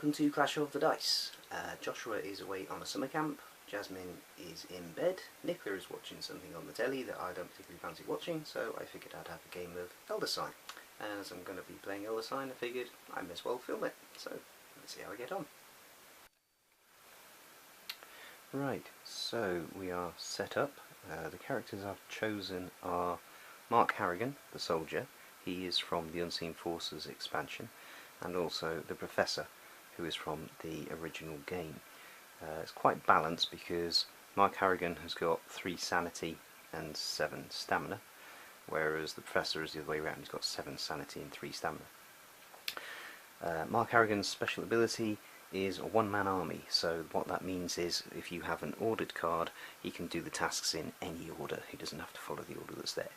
Welcome to Clash of the Dice. Joshua is away on a summer camp, Jasmine is in bed, Nicola is watching something on the telly that I don't particularly fancy watching, so I figured I'd have a game of Elder Sign. And as I'm going to be playing Elder Sign, I figured I may as well film it, so let's see how I get on. Right, so we are set up. The characters I've chosen are Mark Harrigan, the soldier. He is from the Unseen Forces expansion, and also the Professor, who is from the original game. It's quite balanced because Mark Harrigan has got 3 sanity and 7 stamina, whereas the Professor is the other way around, he's got 7 sanity and 3 stamina. Mark Harrigan's special ability is a one-man army, so what that means is if you have an ordered card, he can do the tasks in any order, he doesn't have to follow the order that's there.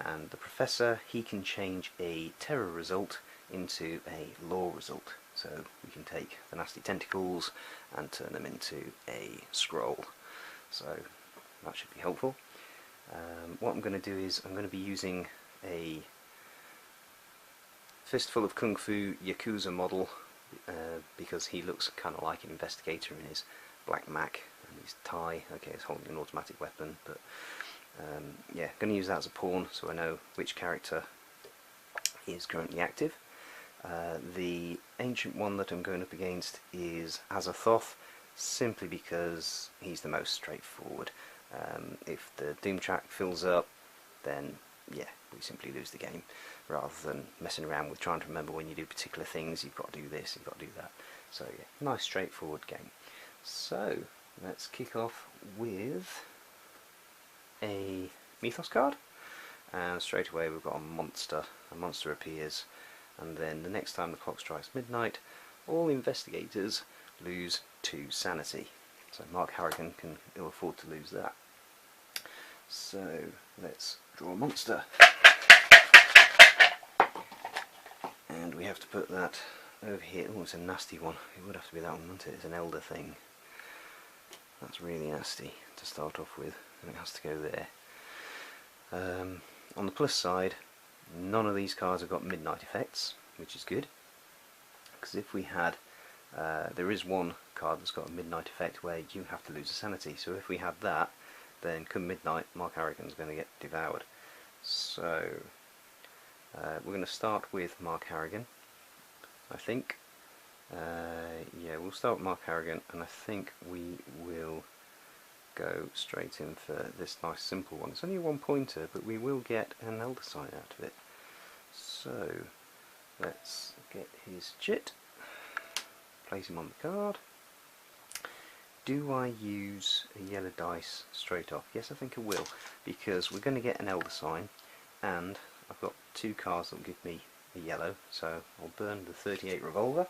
And the Professor, he can change a terror result into a law result, so we can take the nasty tentacles and turn them into a scroll, so that should be helpful. What I'm going to do is I'm going to be using a Fistful of Kung Fu Yakuza model because he looks kind of like an investigator in his black Mac and his tie. Okay, he's holding an automatic weapon, but yeah, going to use that as a pawn so I know which character is currently active. The ancient one that I'm going up against is Azathoth, simply because he's the most straightforward. If the doom track fills up, then yeah, we simply lose the game, rather than messing around with trying to remember when you do particular things, you've got to do this, you've got to do that. So yeah, nice straightforward game. So let's kick off with a Mythos card, and straight away we've got a monster. A monster appears, and then the next time the clock strikes midnight, all investigators lose 2 sanity. So Mark Harrigan can ill afford to lose that. So let's draw a monster, and we have to put that over here. Oh, it's a nasty one. It would have to be that one, wouldn't it? It's an elder thing. That's really nasty to start off with, and it has to go there. On the plus side, none of these cards have got midnight effects, which is good, because if we had, there is one card that's got a midnight effect where you have to lose a sanity, so if we had that, then come midnight Mark Harrigan's going to get devoured. So we're going to start with Mark Harrigan, I think. Yeah, we'll start with Mark Harrigan, and I think we will go straight in for this nice simple one. It's only a 1-pointer, but we will get an Elder Sign out of it. So let's get his chit, place him on the card. Do I use a yellow dice straight off? Yes, I think I will, because we're going to get an Elder Sign, and I've got 2 cards that will give me a yellow, so I'll burn the 38 revolver.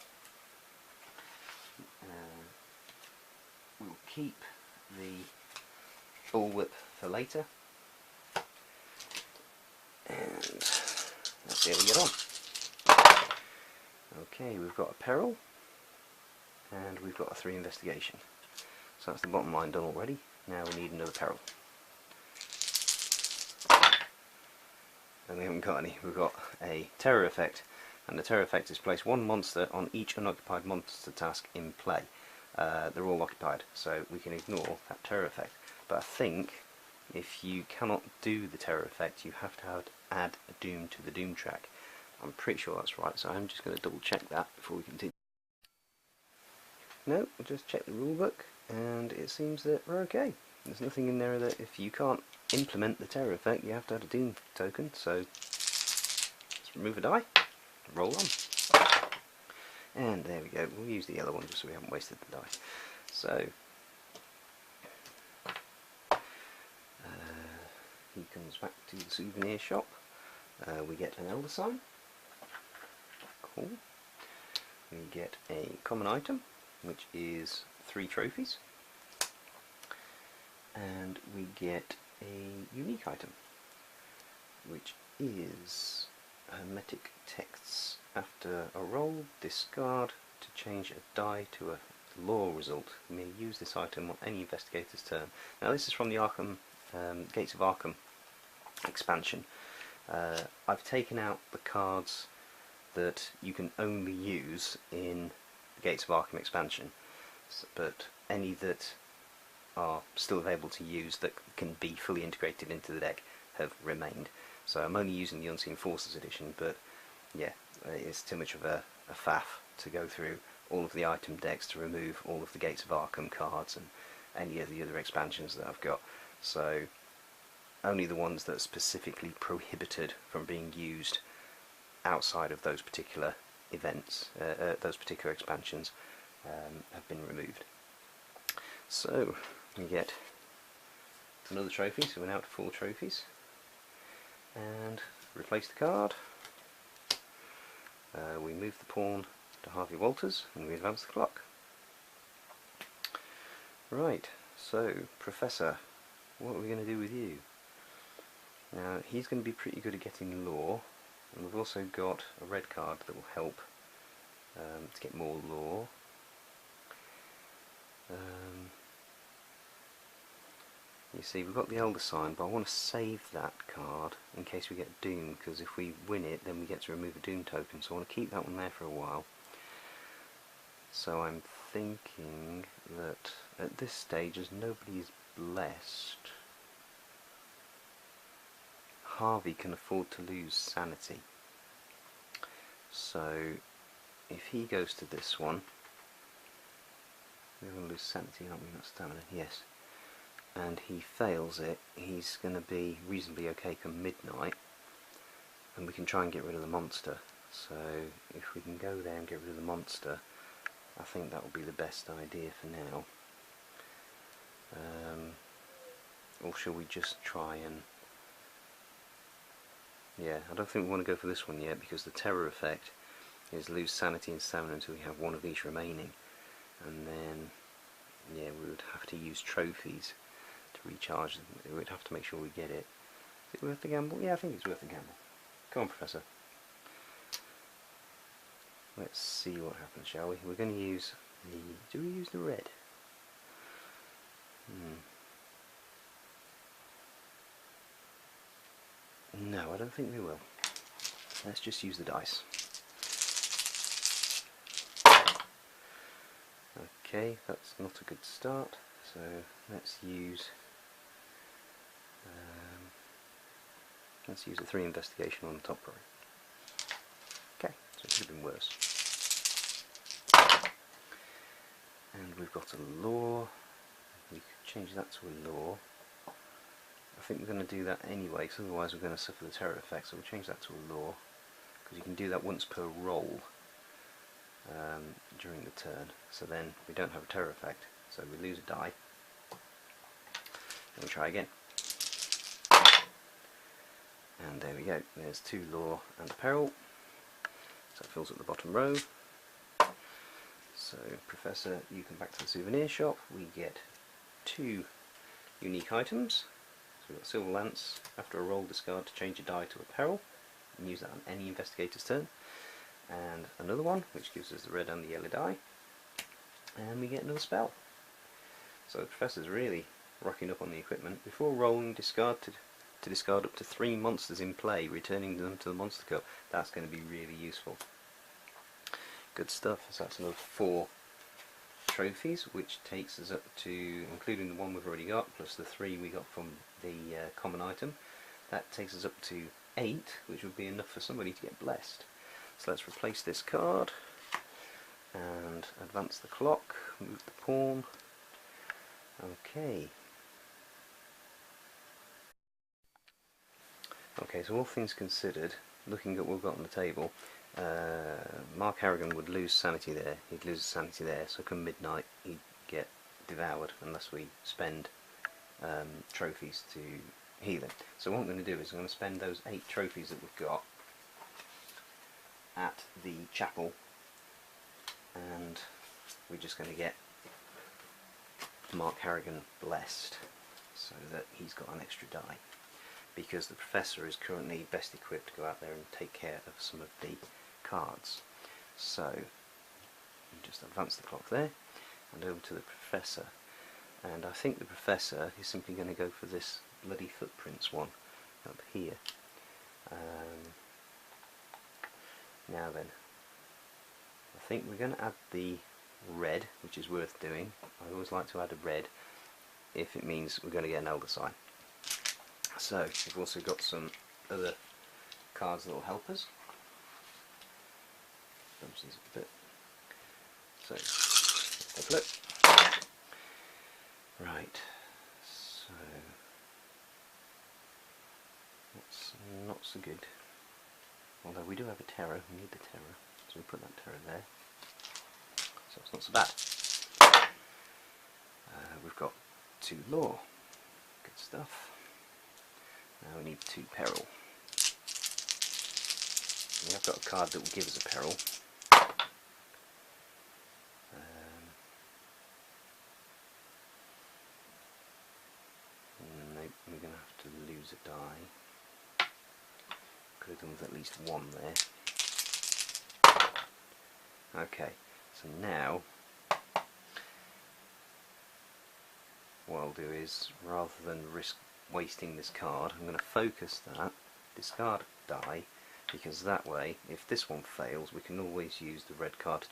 We'll keep the bullwhip for later, and let's see how we get on. Okay, we've got a peril, and we've got a 3 investigation. So that's the bottom line done already. Now we need another peril. And we haven't got any. We've got a terror effect, and the terror effect is place 1 monster on each unoccupied monster task in play. They're all occupied, so we can ignore that terror effect. But I think if you cannot do the terror effect, you have to add a doom to the doom track. I'm pretty sure that's right, so I'm just going to double check that before we continue. No, we'll just check the rulebook, and it seems that we're okay. There's nothing in there that if you can't implement the terror effect, you have to add a doom token, so let's remove a die, roll on. And there we go, we'll use the yellow one just so we haven't wasted the die. So, he comes back to the souvenir shop. We get an Elder Sign. Cool. We get a common item, which is 3 trophies. And we get a unique item, which is hermetic texts. After a roll, discard to change a die to a law result. You may use this item on any investigator's turn. Now this is from the Arkham Gates of Arkham expansion. I've taken out the cards that you can only use in Gates of Arkham expansion, but any that are still available to use that can be fully integrated into the deck have remained. So I'm only using the Unseen Forces edition, but yeah, it's too much of a faff to go through all of the item decks to remove all of the Gates of Arkham cards and any of the other expansions that I've got. So only the ones that are specifically prohibited from being used outside of those particular events, those particular expansions, have been removed. So we get another trophy, so we're now to 4 trophies, and replace the card. We move the pawn to Harvey Walters and we advance the clock. Right, so Professor, what are we going to do with you? Now he's going to be pretty good at getting lore, and we've also got a red card that will help to get more lore. You see, we've got the Elder Sign, but I want to save that card in case we get Doom, because if we win it then we get to remove a Doom token, so I want to keep that one there for a while. So I'm thinking that at this stage, as nobody is blessed, Harvey can afford to lose sanity. So if he goes to this one, we're going to lose sanity, aren't we? Not stamina, yes. And he fails it, he's going to be reasonably okay come midnight, and we can try and get rid of the monster. So if we can go there and get rid of the monster, I think that will be the best idea for now. Or shall we just try and... yeah, I don't think we want to go for this one yet, because the terror effect is lose sanity and stamina until we have one of each remaining, and then yeah, we would have to use trophies to recharge them. We'd have to make sure we get it. Is it worth the gamble? Yeah, I think it's worth the gamble. Come on, Professor. Let's see what happens, shall we? We're going to use the... do we use the red? No, I don't think we will. Let's just use the dice. Okay, that's not a good start, so let's use a 3 investigation on the top row. Okay, so it could have been worse. And we've got a lore. We could change that to a lore. I think we're going to do that anyway, because otherwise we're going to suffer the terror effect, so we'll change that to a lore, because you can do that once per roll during the turn, so then we don't have a terror effect, so we lose a die, and we try again. And there we go, there's 2 lore and a peril, so it fills up the bottom row. So Professor, you come back to the souvenir shop, we get 2 unique items. So we've got Silver Lance, after a roll discard to change a die to a peril, and use that on any investigator's turn. And another one, which gives us the red and the yellow die, and we get another spell. So the Professor's really rocking up on the equipment. Before rolling, discard to discard up to 3 monsters in play, returning them to the monster cup. That's going to be really useful. Good stuff. So that's another 4 trophies, which takes us up to, including the one we've already got, plus the 3 we got from the common item, that takes us up to 8, which would be enough for somebody to get blessed. So let's replace this card and advance the clock, move the pawn. Okay. Okay, so all things considered, looking at what we've got on the table, Mark Harrigan would lose sanity there, he'd lose sanity there, so come midnight he'd get devoured unless we spend trophies to heal him. So what I'm going to do is I'm going to spend those 8 trophies that we've got at the chapel, and we're just going to get Mark Harrigan blessed so that he's got an extra die, because the Professor is currently best equipped to go out there and take care of some of the cards. So you just advance the clock there and over to the Professor, and I think the Professor is simply going to go for this bloody footprints one up here. Now then, I think we're going to add the red, which is worth doing. I always like to add a red if it means we're going to get an elder sign. So we've also got some other cards that will help us. Bunch these up a bit. So let's take a look. Right, so that's not so good. Although we do have a terror, we need the terror, so we put that terror there. So it's not so bad. We've got 2 law, good stuff. Now we need 2 peril. We have got a card that will give us a peril. Nope, we're going to have to lose a die. Could have done with at least 1 there. Okay, so now what I'll do is, rather than risk wasting this card, I'm going to focus that, discard die, because that way, if this one fails, we can always use the red card to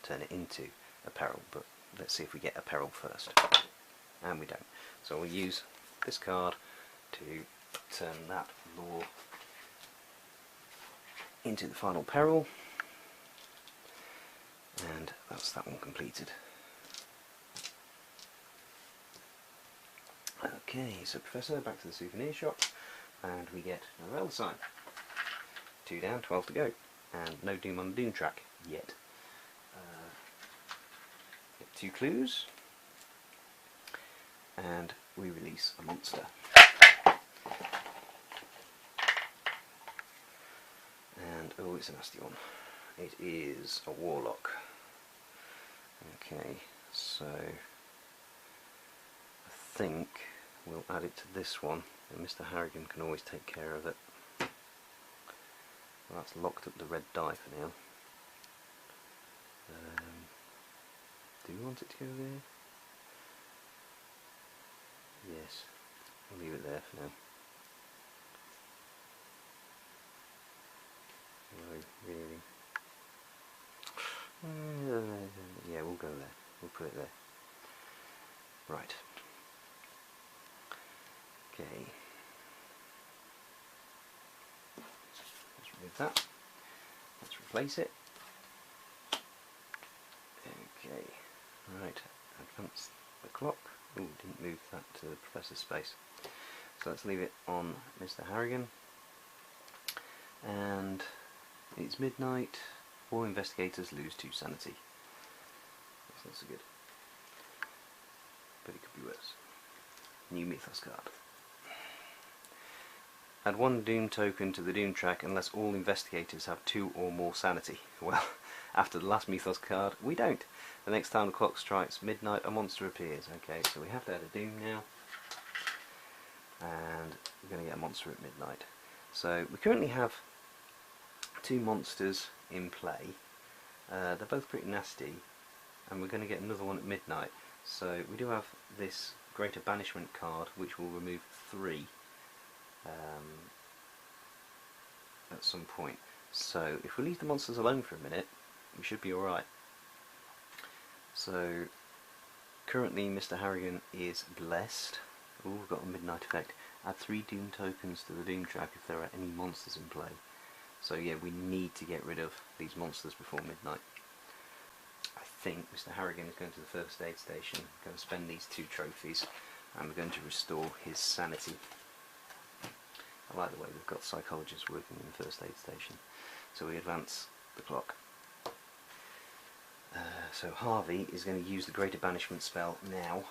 turn it into a peril. But let's see if we get a peril first. And we don't. So we'll use this card to turn that law into the final peril. And that's that one completed. Okay, so Professor, back to the souvenir shop, and we get another elder sign. 2 down, 12 to go, and no doom on the doom track yet. Get 2 clues, and we release a monster. And oh, it's a nasty one. It is a warlock. Okay, so I think we'll add it to this one, and Mr. Harrigan can always take care of it. Well, that's locked up the red die for now. Do we want it to go there? Yes, we'll leave it there for now. Really? Yeah, we'll go there. We'll put it there. Right. Okay. Let's remove that. Let's replace it. Okay. Right. Advance the clock. Ooh, didn't move that to the professor's space. So let's leave it on Mr. Harrigan. And it's midnight. All investigators lose 2 sanity. That's not so good. But it could be worse. New mythos card. Add 1 doom token to the doom track unless all investigators have 2 or more sanity. Well, after the last mythos card, we don't. The next time the clock strikes midnight, a monster appears. Okay, so we have to add a doom now. And we're going to get a monster at midnight. So we currently have 2 monsters in play. They're both pretty nasty, and we're going to get another one at midnight. So we do have this Greater Banishment card, which will remove 3 at some point. So if we leave the monsters alone for a minute, we should be alright. So currently Mr. Harrigan is blessed. Oh, we've got a midnight effect. Add 3 doom tokens to the doom track if there are any monsters in play. So yeah, we need to get rid of these monsters before midnight. I think Mr. Harrigan is going to the first aid station, going to spend these 2 trophies, and we're going to restore his sanity. I like the way we've got psychologists working in the first aid station. So we advance the clock. So Harvey is going to use the Greater Banishment spell now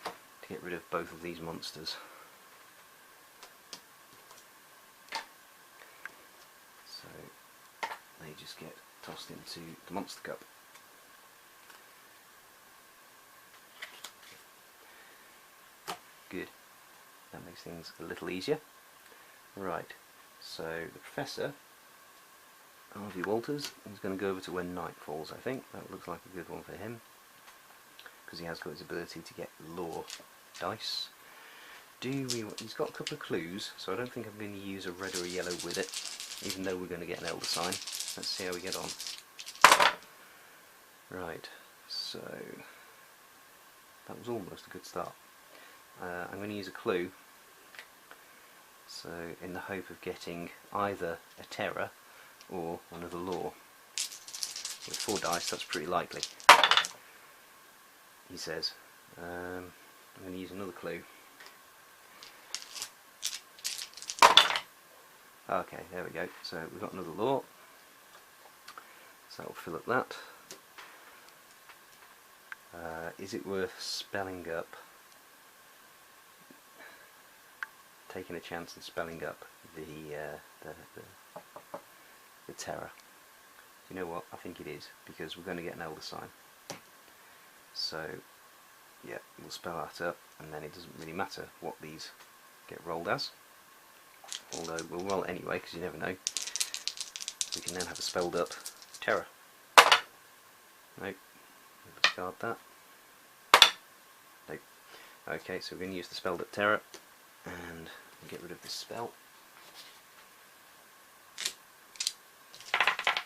to get rid of both of these monsters. So they just get tossed into the monster cup. Good. That makes things a little easier. Right, so the Professor, Harvey Walters, is going to go over to when night falls, I think. That looks like a good one for him, because he has got his ability to get lore dice. He's got a couple of clues, so I don't think I'm going to use a red or a yellow with it, even though we're going to get an elder sign. Let's see how we get on. Right, so that was almost a good start. I'm going to use a clue, so in the hope of getting either a terror or another law. With 4 dice, that's pretty likely, he says. I'm going to use another clue. Okay, there we go. So we've got another law. So I'll fill up that. Is it worth spelling up, taking a chance and spelling up the terror? You know what? I think it is, because we're going to get an elder sign. So yeah, we'll spell that up, and then it doesn't really matter what these get rolled as. Although we'll roll it anyway, because you never know. We can then have a spelled up terror. Nope. We'll discard that. Nope. Okay, so we're going to use the spelled up terror and get rid of this spell.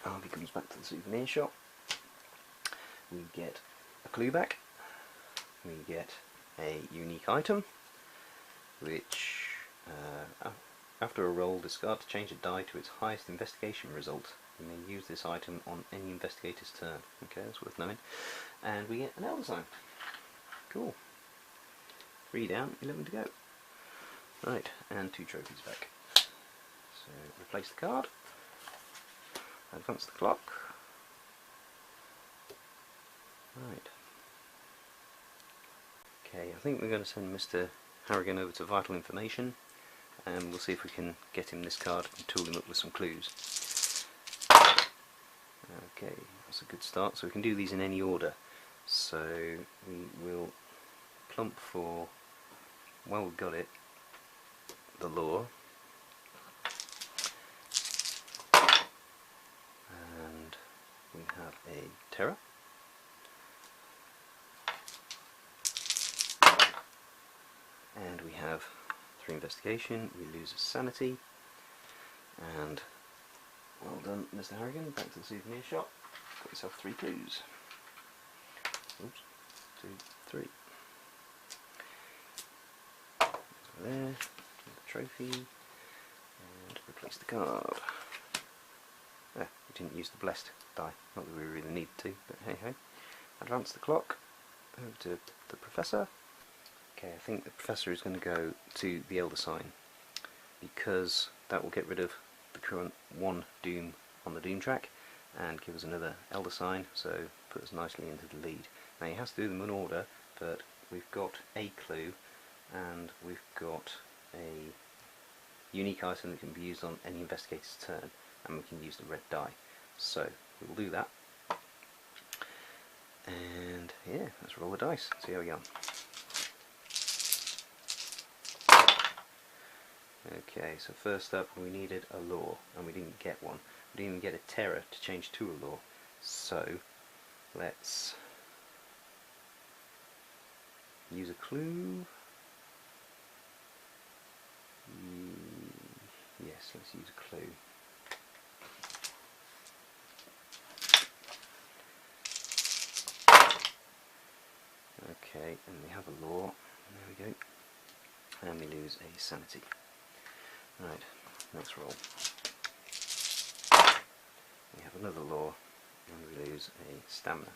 Harvey comes back to the souvenir shop. We get a clue back. We get a unique item, which after a roll, discard to change a die to its highest investigation result. You may use this item on any investigator's turn. Okay, that's worth knowing. And we get an elder sign. Cool. 3 down, 11 to go. Right, and 2 trophies back. So replace the card. Advance the clock. Right. Okay, I think we're going to send Mr. Harrigan over to Vital Information, and we'll see if we can get him this card and tool him up with some clues. Okay, that's a good start. So we can do these in any order. So we will plump for, well, we've got it, the law. And we have a terror. And we have 3 investigation. We lose a sanity. And well done, Mr. Harrigan. Back to the souvenir shop. Got yourself 3 clues. Oops. 2, 3. Over there. The trophy. And replace the card. We didn't use the blessed die. Not that we really need to, but hey ho. Advance the clock. Over to the professor. Okay, I think the professor is going to go to the elder sign, because that will get rid of the current 1 doom on the doom track and give us another elder sign, so put us nicely into the lead. Now he has to do them in order, but we've got a clue and we've got a unique item that can be used on any investigator's turn, and we can use the red die. So we'll do that, and yeah, let's roll the dice, see how we go. Okay, so first up we needed a law, and we didn't get one. We didn't even get a terror to change to a law. So let's use a clue. Yes, let's use a clue. Okay, and we have a law. There we go. And we lose a sanity. Right, next roll. We have another law, and we lose a stamina.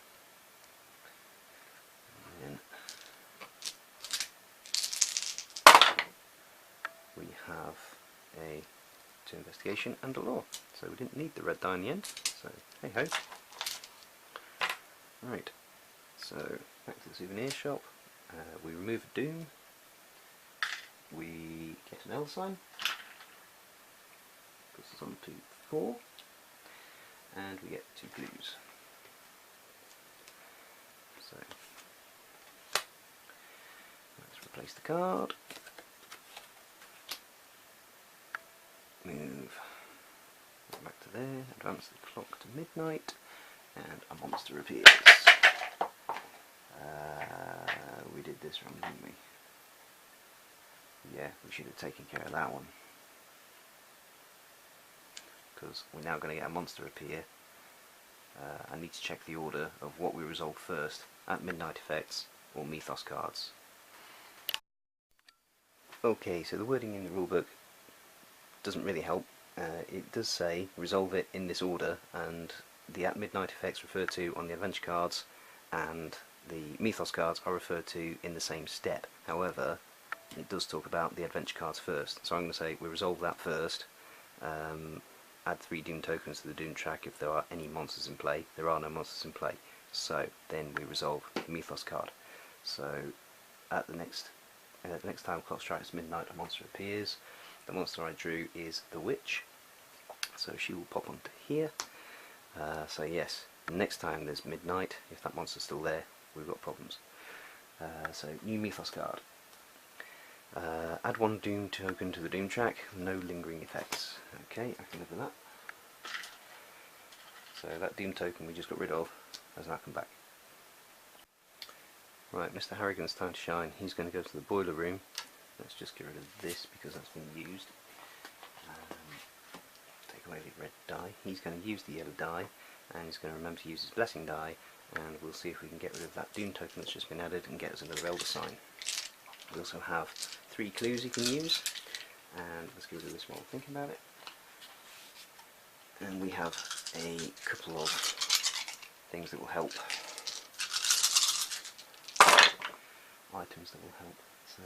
And then we have a 2 investigation and a law. So we didn't need the red die in the end, so hey ho. Right, so back to the souvenir shop. We remove a doom. We get an L sign. Puts us on to 4, and we get 2 clues. So let's replace the card. Move back to there. Advance the clock to midnight, and a monster appears. We did this wrong, didn't we? Yeah, we should have taken care of that one, because we're now going to get a monster appear, I need to check the order of what we resolve first, at midnight effects or mythos cards. Okay, so the wording in the rulebook doesn't really help. It does say resolve it in this order, and the at midnight effects referred to on the adventure cards and the mythos cards are referred to in the same step. However, it does talk about the adventure cards first, so I'm going to say we resolve that first. Add 3 Doom tokens to the Doom track if there are any monsters in play. There are no monsters in play, so then we resolve the mythos card. So at the next time clock strikes midnight, a monster appears. The monster I drew is the witch, so she will pop onto here. So yes, next time there's midnight, if that monster's still there, we've got problems. So new mythos card. Add 1 Doom token to the Doom track, no lingering effects. Okay, I can live with that. So that Doom token we just got rid of has now come back. Right, Mr. Harrigan's time to shine. He's going to go to the boiler room. Let's just get rid of this because that's been used. Take away the red die. He's going to use the yellow die, and he's going to remember to use his blessing die, and we'll see if we can get rid of that Doom token that's just been added and get us another Elder Sign. We also have 3 clues you can use, and let's get rid of this while we're thinking about it. And we have a couple of things that will help. Items that will help. So,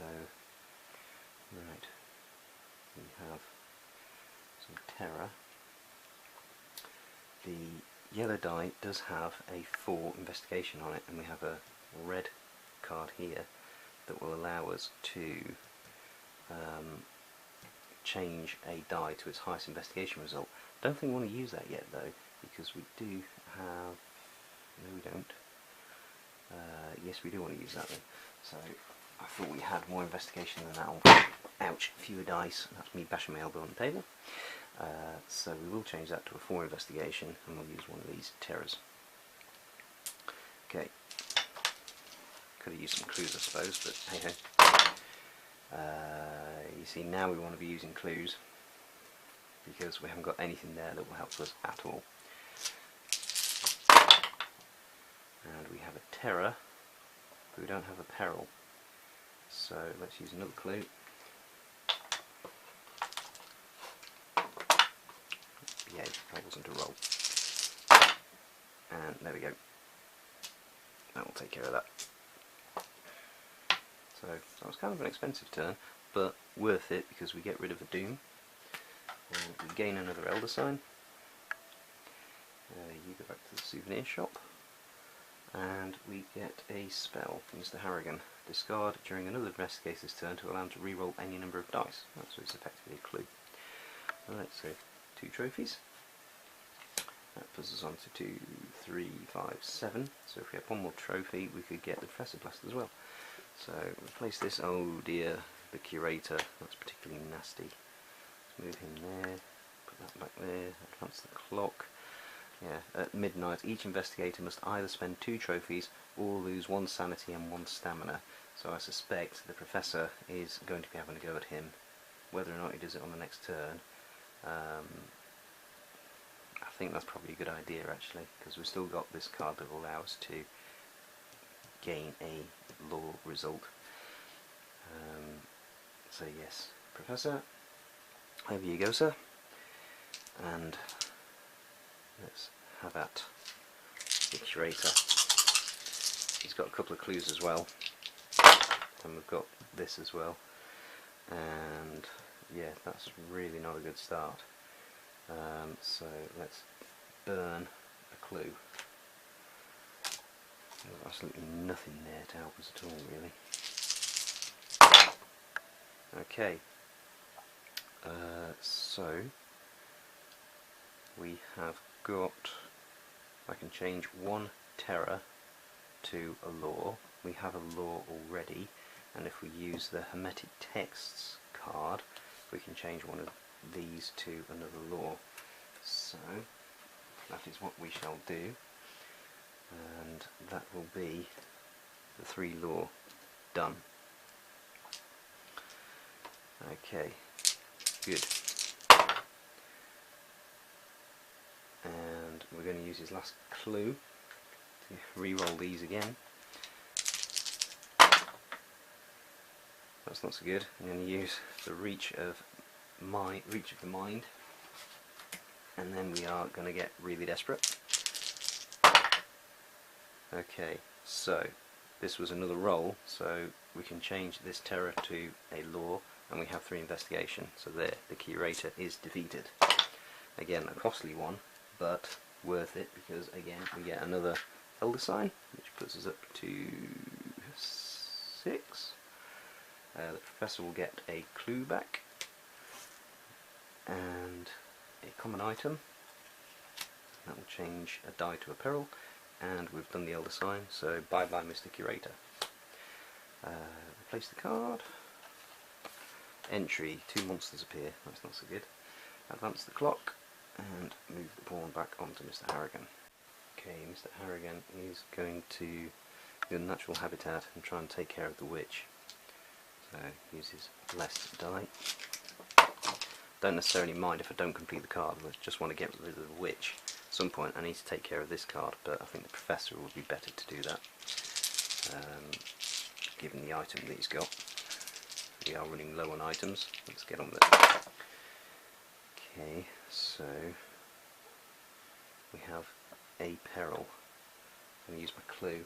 right, we have some terror. The yellow die does have a 4 investigation on it, and we have a red card here that will allow us to change a die to its highest investigation result. Don't think we want to use that yet though, because we do have... no we don't. Yes, we do want to use that then. So I thought we had more investigation than that on. Ouch, fewer dice. That's me bashing my elbow on the table. So we will change that to a 4 investigation, and we'll use one of these terrors. Okay. Could have used some clues I suppose, but hey ho. You see, now we want to be using clues because we haven't got anything there that will help us at all. And we have a terror, but we don't have a peril. So let's use another clue. Yeah, that wasn't a roll. And there we go. That will take care of that. So that was kind of an expensive turn, but worth it because we get rid of a Doom. And we gain another Elder Sign. You go back to the souvenir shop. And we get a spell from Mr. Harrigan. Discard during another investigator's turn to allow him to reroll any number of dice. That's so it's effectively a clue. Alright, so 2 trophies. That puts us on to 2, 3, 5, 7. So if we have 1 more trophy, we could get the Professor Blast as well. So replace this. Oh dear, the Curator. That's particularly nasty. Let's move him there. Put that back there. Advance the clock. Yeah, at midnight, each investigator must either spend 2 trophies or lose 1 sanity and 1 stamina. So I suspect the Professor is going to be having a go at him. Whether or not he does it on the next turn, I think that's probably a good idea actually, because we've still got this card that will allow us to gain a law result. So yes, Professor, over you go, sir. And let's have at the Curator. He's got a couple of clues as well, and we've got this as well, and yeah, that's really not a good start. So let's burn a clue. There's absolutely nothing there to help us at all, really. Okay, so we have got, I can change 1 terror to a law. We have a law already, and if we use the Hermetic Texts card, we can change one of these to another law. So that is what we shall do, and that will be the 3 law done. Okay, good. And we're going to use his last clue to re-roll these again. That's not so good. I'm going to use the reach of the mind, and then we are going to get really desperate. Okay, so this was another roll, so we can change this terror to a law, and we have 3 investigation. So there, the curator is defeated. Again, a costly one, but worth it, because again we get another elder sign, which puts us up to 6. The professor will get a clue back and a common item. That will change a die to a peril, and we've done the elder sign, so bye bye Mr. Curator. Replace the card. Entry, 2 monsters appear, that's not so good. Advance the clock and move the pawn back onto Mr. Harrigan. Okay, Mr. Harrigan is going to do a natural habitat and try and take care of the witch. So uses less die. Don't necessarily mind if I don't complete the card, I just want to get rid of the witch. At some point I need to take care of this card, but I think the professor would be better to do that, given the item that he's got. We are running low on items, let's get on with it. Okay, so we have a peril. I'm going to use my clue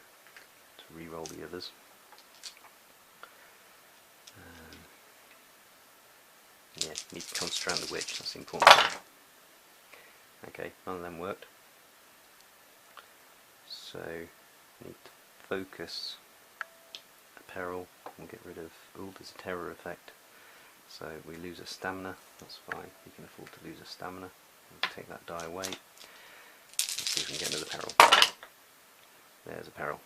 to re-roll the others. Yeah, need to concentrate on the witch, that's the important thing. Okay, none of them worked. So, need to focus a peril and get rid of... oh, there's a terror effect. So we lose a stamina, that's fine, we can afford to lose a stamina. We'll take that die away. Let's see if we can get another peril. There's a peril.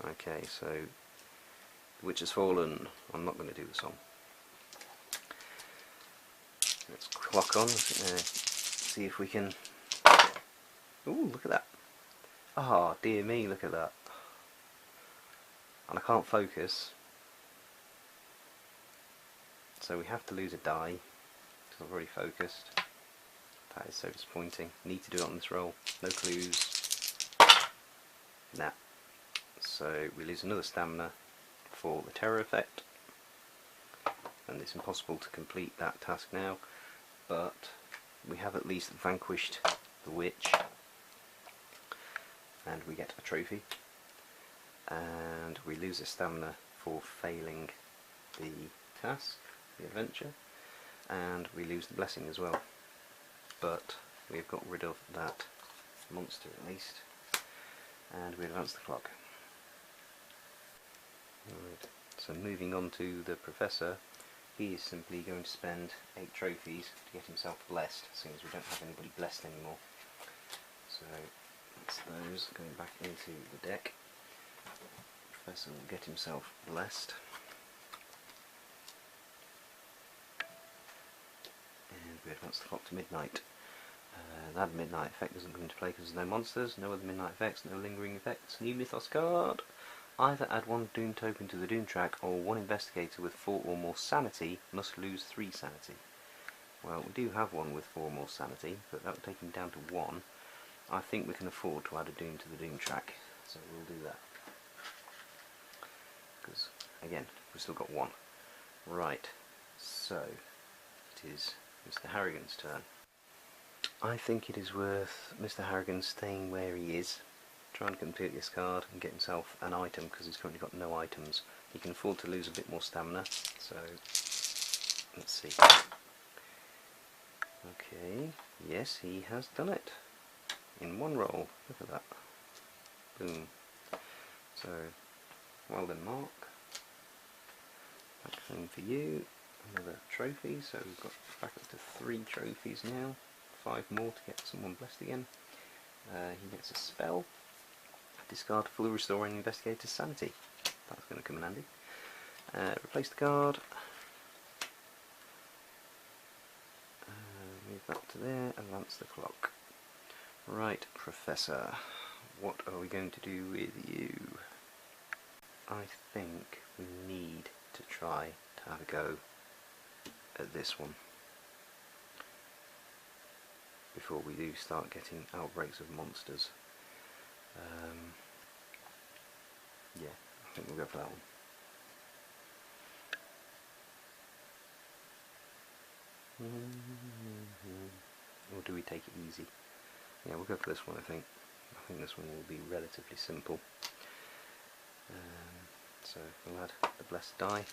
Okay, so the witch has fallen. I'm not going to do the song. Let's clock on, see if we can... ooh, look at that. Ah, oh, dear me, look at that. And I can't focus. So we have to lose a die, because I've already focused. That is so disappointing. Need to do it on this roll. No clues. Nah. So we lose another stamina for the terror effect. And it's impossible to complete that task now. But we have at least vanquished the witch. And we get a trophy. And we lose a stamina for failing the task, the adventure. And we lose the blessing as well. But we've got rid of that monster at least. And we advance the clock. Right. So moving on to the professor. He is simply going to spend 8 trophies to get himself blessed, seeing as we don't have anybody blessed anymore. So that's those going back into the deck. The professor will get himself blessed. And we advance the clock to midnight. That midnight effect doesn't come into play because there's no monsters, no other midnight effects, no lingering effects. New mythos card. Either add 1 Doom token to the Doom track, or 1 investigator with 4 or more sanity must lose 3 sanity. Well, we do have one with 4 or more sanity, but that would take him down to 1. I think we can afford to add a Doom to the Doom track, so we'll do that. Because, again, we've still got 1. Right, so it is Mr. Harrigan's turn. I think it is worth Mr. Harrigan staying where he is. Try and complete this card and get himself an item, because he's currently got no items. He can afford to lose a bit more stamina, so let's see. Okay, yes, he has done it in 1 roll. Look at that. Boom. So, well done, Mark. Back home for you. Another trophy, so we've got back up to 3 trophies now. 5 more to get someone blessed again. He gets a spell. Discard fully restoring investigator's sanity. That's going to come in handy. Replace the card. Move that to there. Advance the clock. Right, Professor. What are we going to do with you? I think we need to try to have a go at this one. before we do start getting outbreaks of monsters. Yeah, I think we'll go for that one. Or do we take it easy? Yeah, we'll go for this one, I think. I think this one will be relatively simple. So we'll add the blessed die.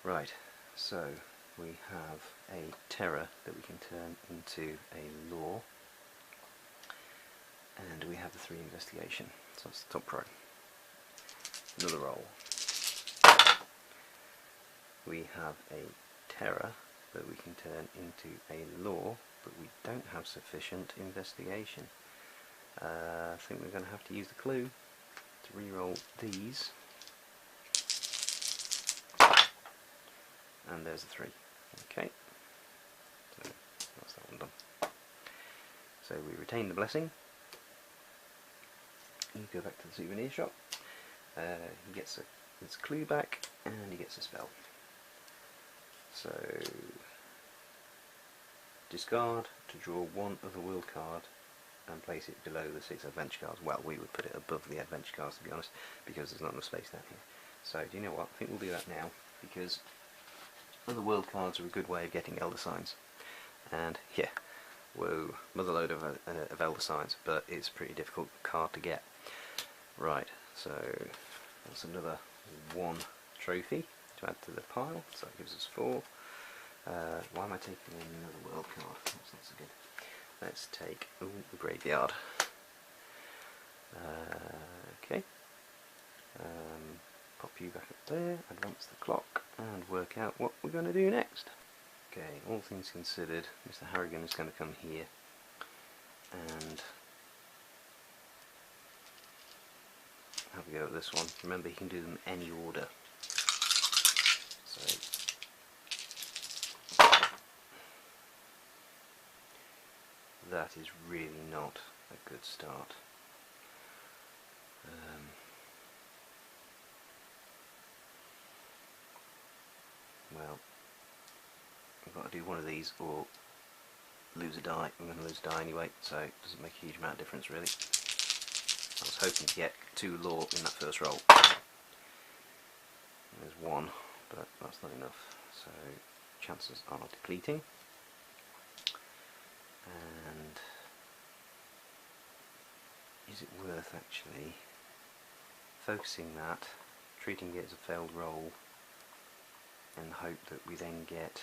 Right, so we have a terror that we can turn into a law, and we have the 3 investigation, so that's the top row. Another roll. We have a terror that we can turn into a law, but we don't have sufficient investigation. I think we're going to have to use the clue to re-roll these. And there's a 3. Okay, so that's that one done. So we retain the blessing. You go back to the souvenir shop. He gets his clue back, and he gets a spell. So discard to draw 1 otherworld card and place it below the 6 adventure cards. Well, we would put it above the adventure cards, to be honest, because there's not enough space down here. So do you know what? I think we'll do that now, because otherworld cards are a good way of getting Elder Signs. And yeah, whoa, motherload of Elder Signs, but it's a pretty difficult card to get. Right, so that's another 1 trophy to add to the pile, so that gives us 4. Why am I taking another world card? That's not so good. Let's take the graveyard. Okay. Pop you back up there, advance the clock, and work out what we're going to do next. Okay, all things considered, Mr. Harrigan is going to come here and have a go at this one. Remember, he can do them any order. So that is really not a good start. Well, I've got to do one of these or lose a die. I'm going to lose a die anyway, so it doesn't make a huge amount of difference really. I was hoping to get 2 law in that first roll. There's 1, but that's not enough, so chances are depleting. And is it worth actually focusing that, treating it as a failed roll, and hope that we then get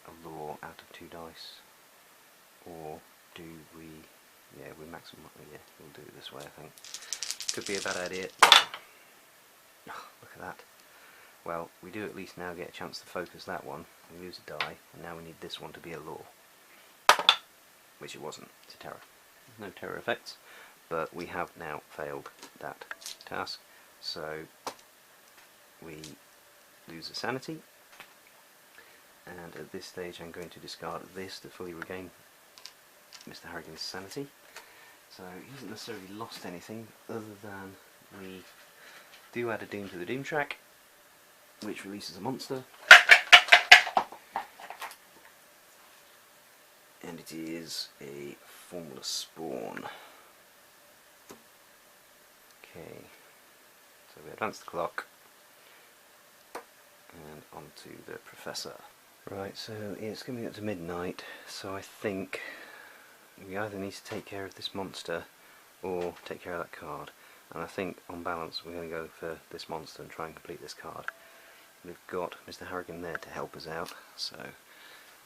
a law out of 2 dice? Or do we, yeah, we maximum, yeah, we'll do it this way, I think. Could be a bad idea. Oh, look at that. Well, we do at least now get a chance to focus that one. We lose a die, and now we need this one to be a law. Which it wasn't, it's a terror. No terror effects, but we have now failed that task. So we lose a sanity, and at this stage I'm going to discard this to fully regain Mr. Harrigan's sanity. So he hasn't necessarily lost anything, other than we do add a Doom to the Doom track, which releases a monster, and it is a Formless Spawn. Okay, so we advance the clock, and on to the Professor. Right, so it's coming up to midnight, so I think we either need to take care of this monster or take care of that card. And I think on balance we're going to go for this monster and try and complete this card. We've got Mr. Harrigan there to help us out, so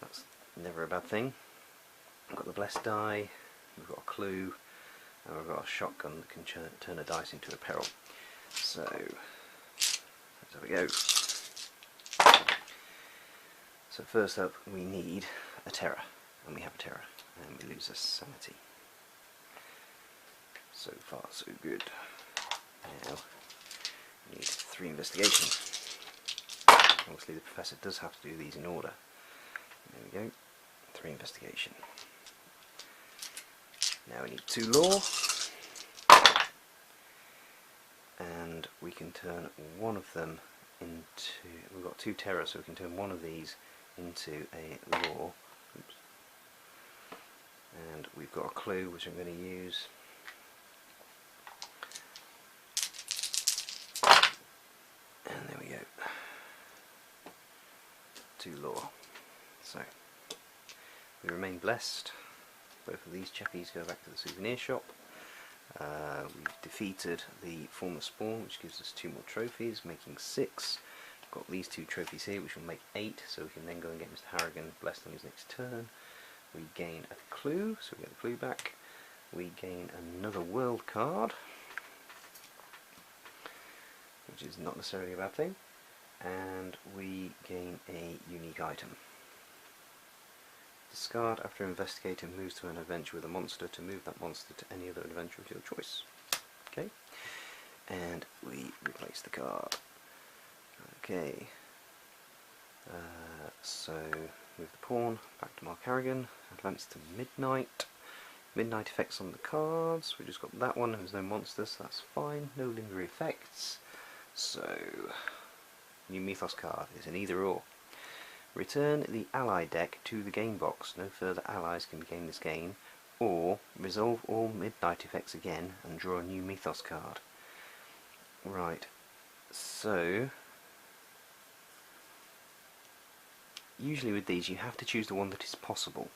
that's never a bad thing. We've got the blessed die, we've got a clue, and we've got a shotgun that can turn a dice into a peril. So let's have a go. So first up we need a terror, and we have a terror, and we lose a sanity. So far so good. Now we need 3 investigation. Obviously the Professor does have to do these in order. There we go, 3 investigation. Now we need 2 law, and we can turn one of them we've got 2 terror, so we can turn one of these into a law. Oops. And we've got a clue which I'm going to use. And there we go. 2 law. So we remain blessed. Both of these chappies go back to the souvenir shop. We've defeated the former spawn, which gives us 2 more trophies, making 6. We've got these 2 trophies here, which will make 8, so we can then go and get Mr. Harrigan blessed on his next turn. We gain a clue, so we get the clue back. We gain another world card, which is not necessarily a bad thing, and we gain a unique item. Discard after investigator moves to an adventure with a monster to move that monster to any other adventure of your choice. Okay, and we replace the card. Okay, so move the pawn back to Mark Harrigan, advance to midnight. Midnight effects on the cards. We just got that one, there's no monsters, so that's fine. No lingering effects. So, new Mythos card is an either or. Return the ally deck to the game box. No further allies can be gained this game. Or resolve all midnight effects again and draw a new Mythos card. Right, so usually with these you have to choose the one that is possible.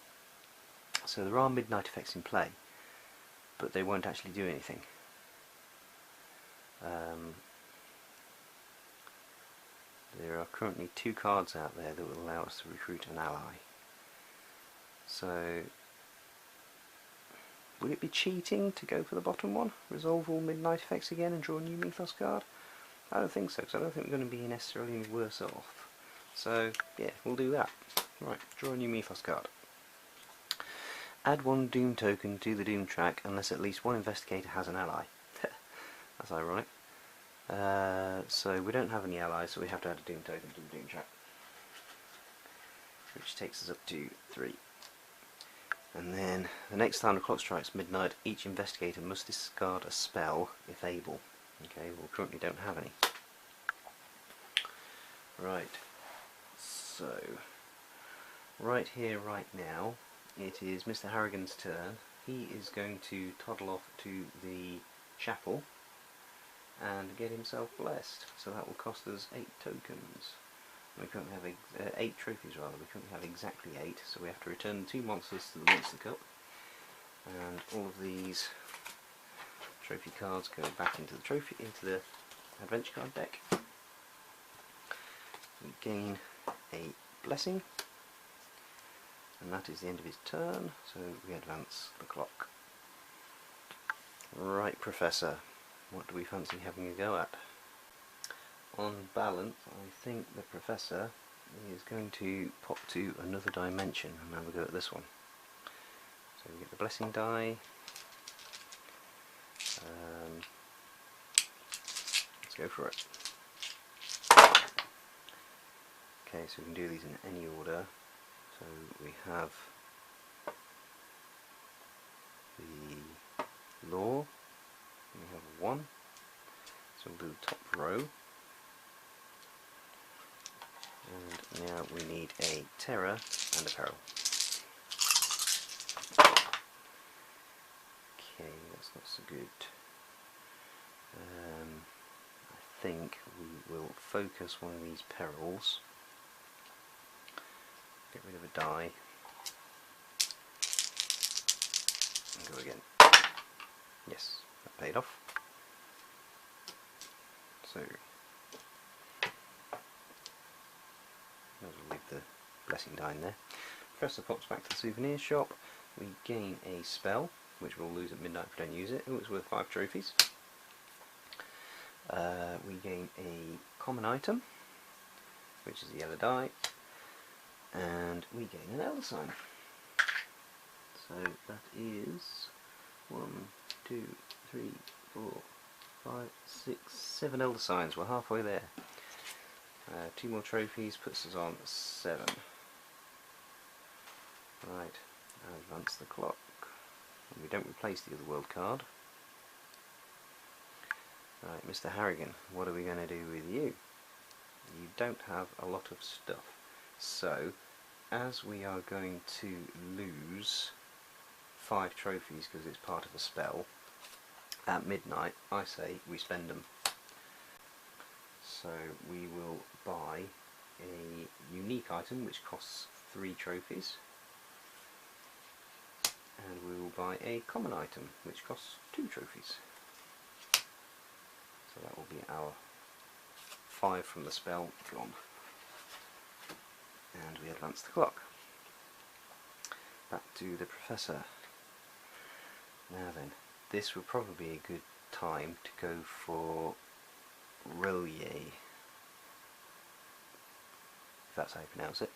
So there are midnight effects in play, but they won't actually do anything. There are currently 2 cards out there that will allow us to recruit an ally. So, would it be cheating to go for the bottom one? Resolve all midnight effects again and draw a new Mythos card? I don't think so, because I don't think we're going to be necessarily any worse off. So, yeah, we'll do that. Right, draw a new Mythos card. Add 1 Doom token to the Doom track unless at least 1 investigator has an ally. That's ironic. So we don't have any allies, so we have to add a Doom token to the Doom track, which takes us up to 3. And then the next time the clock strikes midnight, each investigator must discard a spell if able. Okay, we currently don't have any. Right, so right here, right now, it is Mr. Harrigan's turn. He is going to toddle off to the chapel and get himself blessed. So that will cost us 8 tokens. We currently have 8 trophies rather. We currently have exactly 8, so we have to return 2 monsters to the Monster Cup. And all of these trophy cards go back into the adventure card deck. We gain a blessing, and that is the end of his turn, so we advance the clock. Right, Professor, what do we fancy having a go at? On balance, I think the Professor is going to pop to another dimension and have a go at this one. So we get the blessing die. Let's go for it. Okay, so we can do these in any order. So we have the law, we have 1, so we'll do the top row, and now we need a terror and a peril. Okay, that's not so good. I think we will focus one of these perils, get rid of a die, and go again. Yes, that paid off. So, we'll leave the blessing die in there. Professor pops back to the souvenir shop. We gain a spell, which we'll lose at midnight if we don't use it. Oh, it's worth 5 trophies. We gain a common item, which is the yellow die, and we gain an elder sign. So that is 1, 2, 3, 4, 5, 6, 7 elder signs. We're halfway there. 2 more trophies puts us on 7. Right, advance the clock. And we don't replace the other world card. Right, Mr. Harrigan, what are we going to do with you? you don't have a lot of stuff. So, as we are going to lose 5 trophies because it's part of a spell, at midnight I say we spend them. So we will buy a unique item which costs 3 trophies, and we will buy a common item which costs 2 trophies. So that will be our 5 from the spell gone. And we advance the clock. Back to the Professor. Now then, this would probably be a good time to go for Relier, if that's how you pronounce it,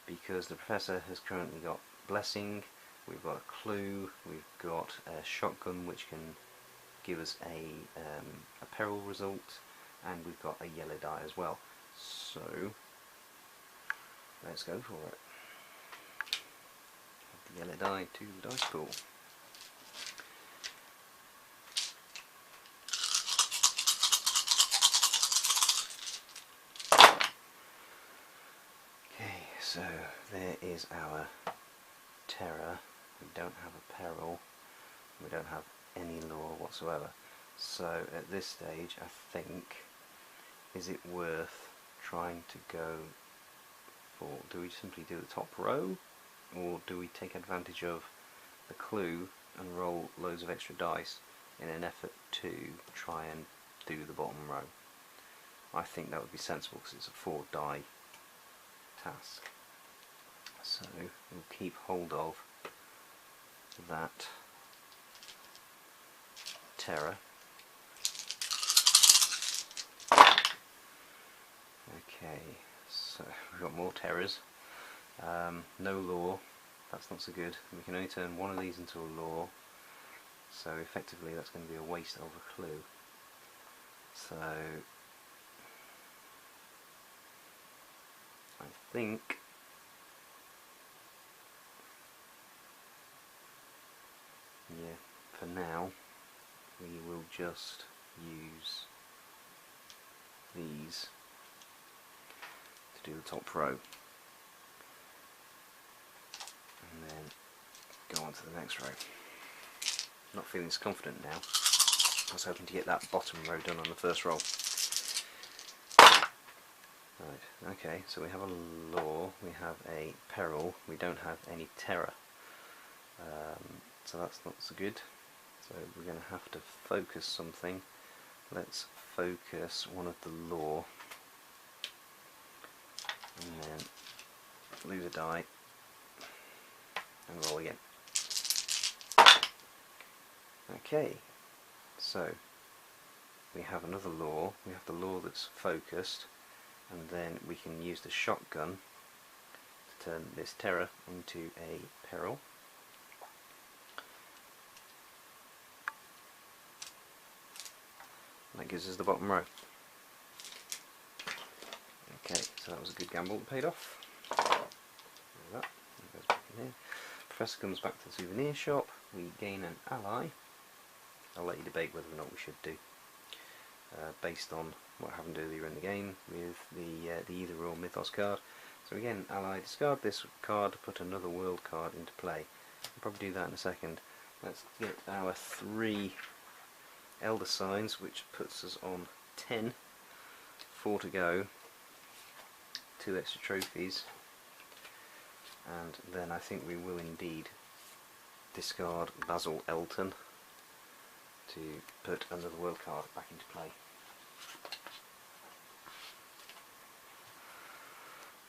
because the Professor has currently got Blessing, we've got a Clue, we've got a Shotgun which can give us a peril result, and we've got a yellow die as well. So let's go for it. Add the yellow die to the dice pool. Okay, so there is our terror. We don't have a peril, we don't have any law whatsoever. So at this stage I think, is it worth trying to go for, do we simply do the top row, or do we take advantage of the clue and roll loads of extra dice in an effort to try and do the bottom row? I think that would be sensible because it's a 4 die task. So we'll keep hold of that terror. Okay, so we've got more terrors. No law, that's not so good. We can only turn one of these into a law, so effectively that's going to be a waste of a clue. So I think for now we will just use these to do the top row, and then go on to the next row. Not feeling as confident now. I was hoping to get that bottom row done on the first roll. Right, okay, so we have a law, we have a peril, we don't have any terror. So that's not so good. So we're going to have to focus something. Let's focus one of the law, and then lose a die and roll again. Okay, so we have another law, we have the law that's focused, and then we can use the shotgun to turn this terror into a peril. That gives us the bottom row. Okay, so that was a good gamble that paid off. That goes back in here. Professor comes back to the souvenir shop. We gain an ally. I'll let you debate whether or not we should do, based on what happened earlier in the game with the either or mythos card. So again, ally, discard this card to put another world card into play. I'll probably do that in a second. Let's get our 3 Elder Signs, which puts us on 10, 4 to go, 2 extra trophies, and then I think we will indeed discard Basil Elton to put another world card back into play.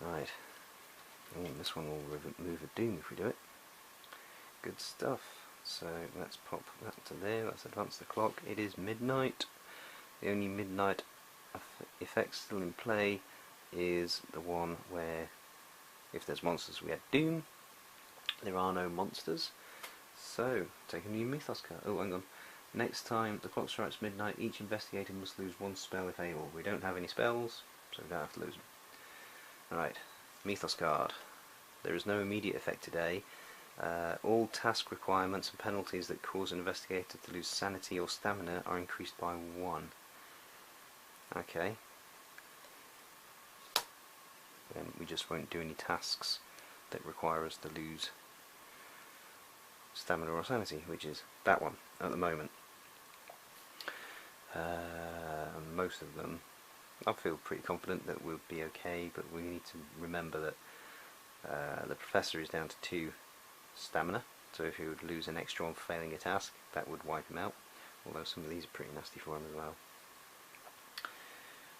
Right, this one will remove a doom if we do it. Good stuff. So let's pop that to there, let's advance the clock. It is midnight. The only midnight effect still in play is the one where if there's monsters we add doom. There are no monsters. So, take a new mythos card. Oh, hang on. Next time the clock strikes midnight, each investigator must lose 1 spell if able. We don't have any spells, so we don't have to lose them. Alright, mythos card. There is no immediate effect today. All task requirements and penalties that cause an investigator to lose sanity or stamina are increased by 1. Okay. then we just won't do any tasks that require us to lose stamina or sanity, which is that one at the moment. Most of them I feel pretty confident that we'll be okay, but we need to remember that the Professor is down to 2 stamina, so if he would lose an extra on failing a task, that would wipe him out, although some of these are pretty nasty for him as well.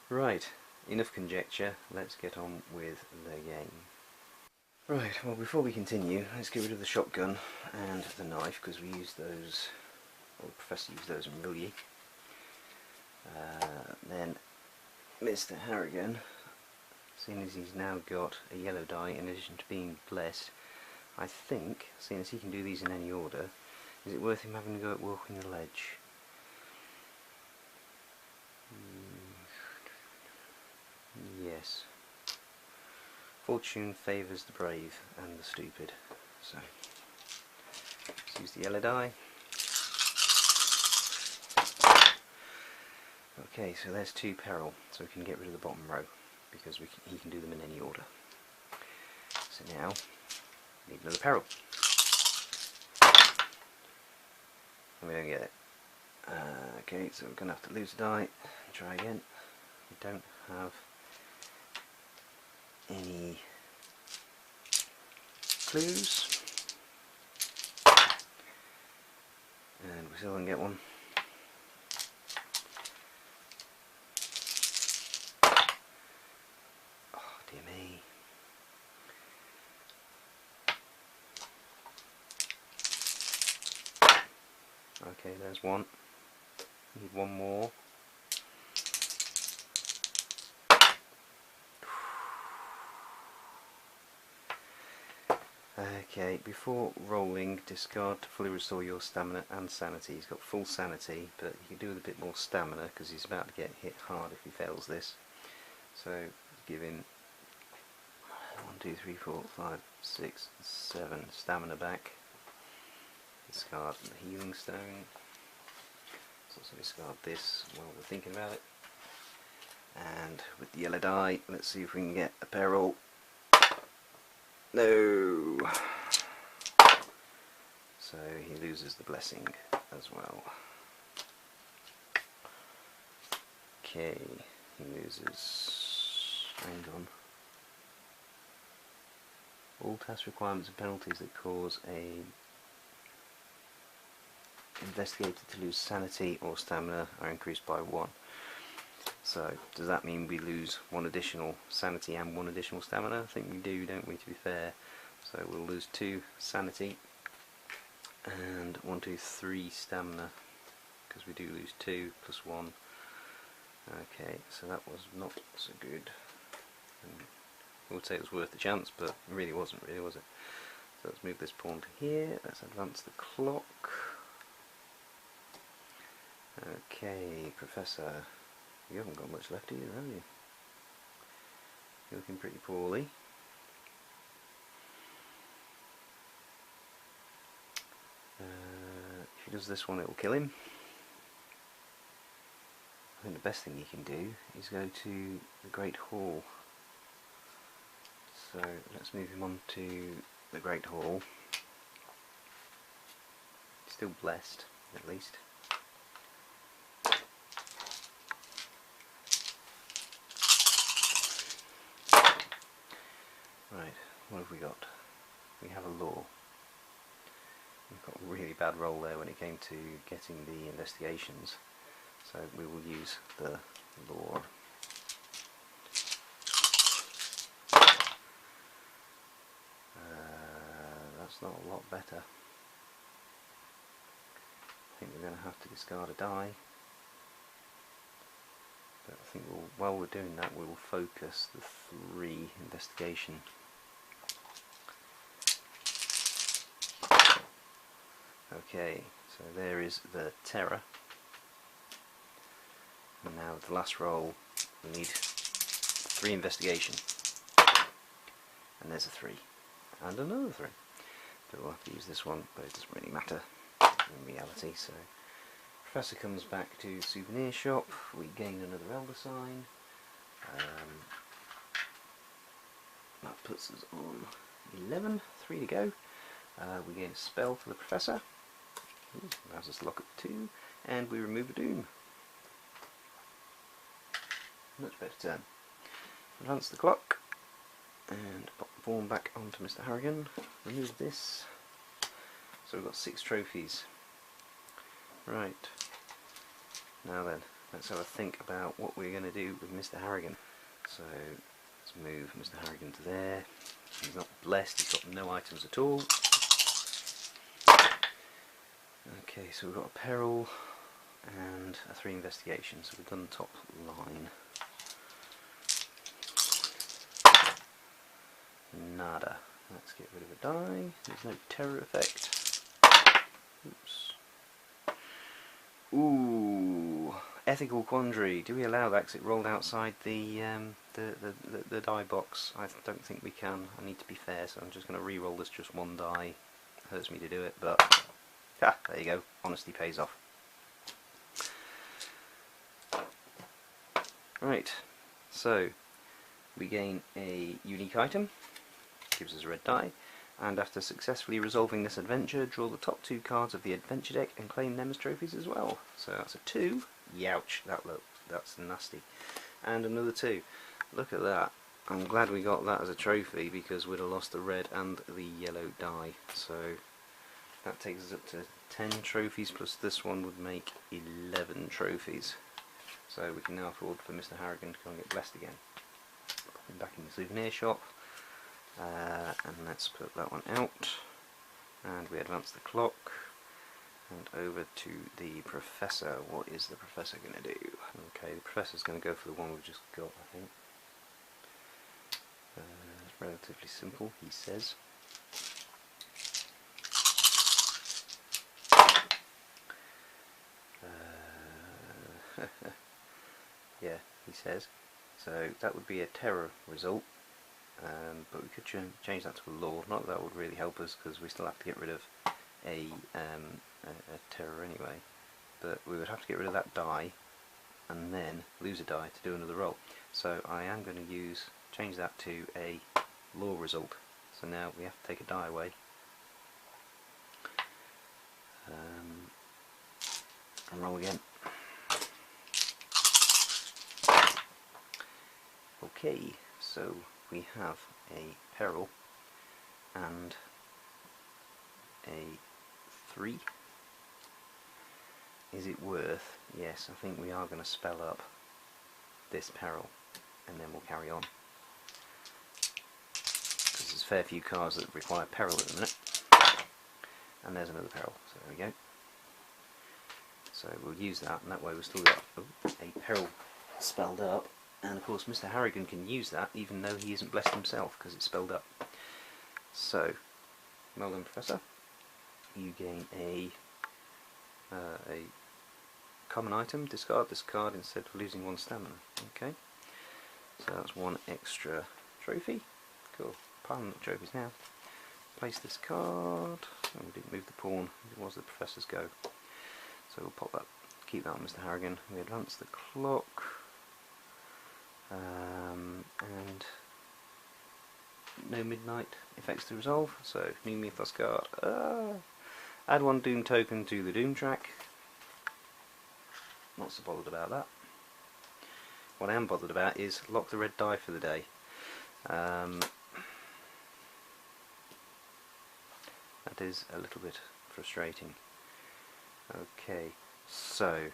Right, enough conjecture, let's get on with the game. Right, well before we continue, let's get rid of the shotgun and the knife, because we used those, well the Professor used those in Millie. Then Mr. Harrigan, seeing as he's now got a yellow die in addition to being blessed, I think, seeing as he can do these in any order, is it worth him having to go at walking the ledge? Yes. Fortune favours the brave and the stupid, so let's use the yellow die. Okay, so there's 2 peril, so we can get rid of the bottom row, because he can do them in any order. So now, we need another peril. And we don't get it. Okay, so we're going to have to lose a die and try again. We don't have any clues. And we still don't get one. Dear me. Okay, there's one. Need one more. Okay, before rolling, discard to fully restore your stamina and sanity. He's got full sanity, but he can do with a bit more stamina because he's about to get hit hard if he fails this. So give him 1, 2, 3, 4, 5, 6, 7 stamina back. Discard the healing stone. Let's also discard this while we're thinking about it. And with the yellow die, let's see if we can get a peril. No! So he loses the blessing as well. Okay, he loses... hang on. All task requirements and penalties that cause a investigator to lose sanity or stamina are increased by 1. So, does that mean we lose 1 additional sanity and 1 additional stamina? I think we do, don't we, to be fair. So we'll lose 2 sanity and 1, 2, 3 stamina, because we do lose 2 plus 1. Okay, so that was not so good. I would say it was worth the chance, but it really wasn't, really, was it? So let's move this pawn to here, let's advance the clock. Okay, Professor, you haven't got much left either, have you? You're looking pretty poorly. If he does this one, it will kill him. I think the best thing he can do is go to the Great Hall. So let's move him on to the Great Hall. Still blessed, at least. Right, what have we got? We have a law. We've got a really bad roll there when it came to getting the investigations, so we will use the law. That's not a lot better. I think we're going to have to discard a die. But I think while we're doing that, we will focus the 3 investigation. Okay, so there is the terror. And now with the last roll, we need 3 investigation. And there's a 3. And another 3. So we'll have to use this one, but it doesn't really matter in reality. So Professor comes back to the souvenir shop, we gain another Elder Sign. that puts us on 11, 3 to go. We gain a spell for the Professor. Allows us to lock up 2, and we remove a Doom. Much better turn. Advance the clock, and pop the pawn back onto Mr. Harrigan. Remove this. So we've got 6 trophies. Right. Now then, let's have a think about what we're going to do with Mr. Harrigan. So let's move Mr. Harrigan to there. He's not blessed, he's got no items at all. Okay, so we've got a peril and a 3 investigation, so we've done the top line. Nada. Let's get rid of a die. There's no terror effect. Oops. Ooh, ethical quandary. Do we allow that because it rolled outside the die box? I don't think we can. I need to be fair, so I'm just going to re-roll this just 1 die. It hurts me to do it, but there you go. Honesty pays off. Right, so we gain a unique item. Gives us a red die, and after successfully resolving this adventure, draw the top 2 cards of the adventure deck and claim them as trophies as well. So that's a 2. Youch, that's nasty. And another 2. Look at that. I'm glad we got that as a trophy because we'd have lost the red and the yellow die. So that takes us up to 10 trophies, plus this one would make 11 trophies. So we can now afford for Mr. Harrigan to go and get blessed again. Put him back in the souvenir shop. And let's put that one out, and we advance the clock, and over to the Professor. What is the Professor going to do? Okay, the Professor's going to go for the one we've just got, I think. It's relatively simple, he says. Yeah, he says. So that would be a terror result. But we could change that to a law. Not that would really help us because we still have to get rid of a terror anyway. But we would have to get rid of that die and then lose a die to do another roll. So I am going to change that to a law result. So now we have to take a die away. And roll again. Okay, so we have a peril and a 3. Is it worth? Yes, I think we are going to spell up this peril and then we'll carry on. Because there's a fair few cards that require peril at the minute. And there's another peril, so there we go. So we'll use that, and that way we've still got a peril spelled up. And of course Mr. Harrigan can use that even though he isn't blessed himself because it's spelled up. So, well done, Professor. You gain a common item. Discard this card instead of losing 1 stamina. Okay, so that's 1 extra trophy. Cool. Piling up trophies now. Place this card. Oh, we didn't move the pawn. It was the Professor's go. So we'll pop that. Keep that on Mr. Harrigan. We advance the clock. And no midnight effects to resolve, so new mythos card. Add 1 Doom token to the Doom track. Not so bothered about that. What I am bothered about is lock the red die for the day. That is a little bit frustrating. Okay, so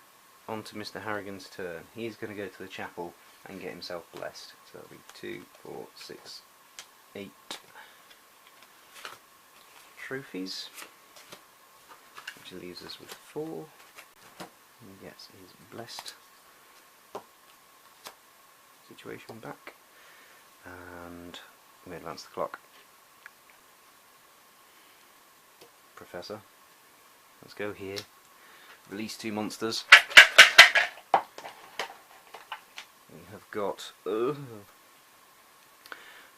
on to Mr. Harrigan's turn. He's going to go to the chapel and get himself blessed. So that'll be 2, 4, 6, 8 trophies, which leaves us with 4. He gets his blessed situation back, and we advance the clock. Professor, let's go here. Release 2 monsters. We have got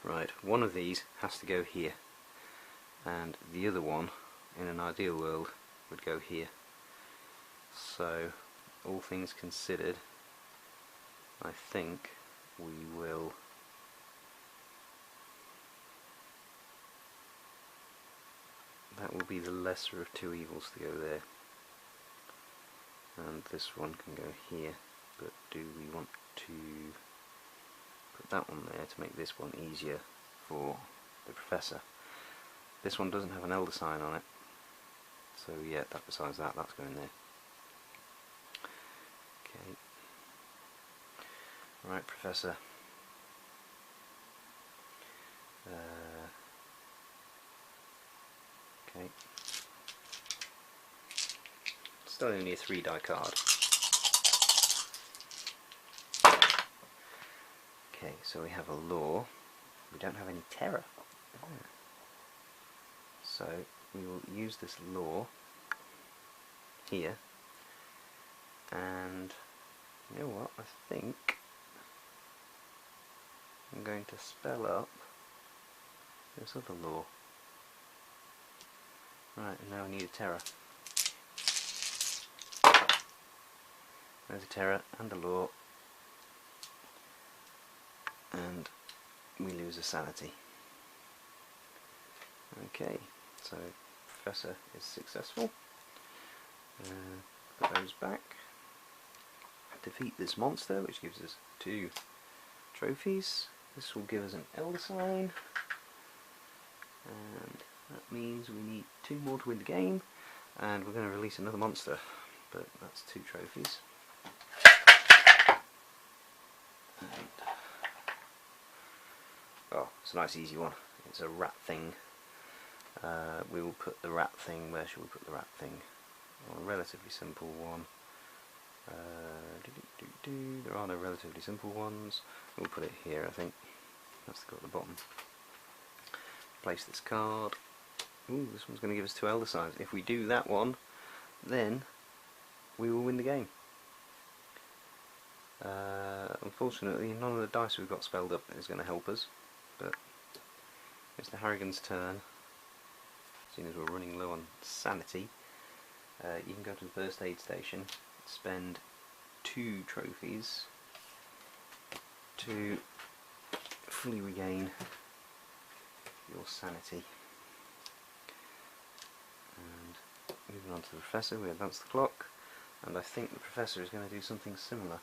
right, one of these has to go here, and the other one, in an ideal world, would go here. So, all things considered, I think we will that will be the lesser of two evils to go there. And this one can go here, but do we want to put that one there to make this one easier for the Professor? This one doesn't have an elder sign on it, so yeah, besides that, that's going there. Okay. Right, Professor. Okay. Still only a 3-die card. Okay, so we have a law. We don't have any terror. So we will use this law here, and you know what, I think I'm going to spell up this other law. Right, and now I need a terror. There's a terror and a law, and we lose a sanity. Okay, so Professor is successful. Put those back. Defeat this monster, which gives us 2 trophies. This will give us an elder sign, and that means we need 2 more to win the game, and we're going to release another monster, but that's 2 trophies. And, oh, it's a nice easy one. It's a rat thing. We will put the rat thing, where should we put the rat thing? Well, a relatively simple one. There are no relatively simple ones. We'll put it here, I think. That's got the bottom. Place this card. Ooh, this one's going to give us 2 elder signs. If we do that one, then we will win the game. Unfortunately, none of the dice we've got spelled up is going to help us, but Mr. Harrigan's turn. Seeing as we're running low on sanity, you can go to the first aid station, spend 2 trophies to fully regain your sanity. And moving on to the Professor, we advance the clock, and I think the Professor is going to do something similar.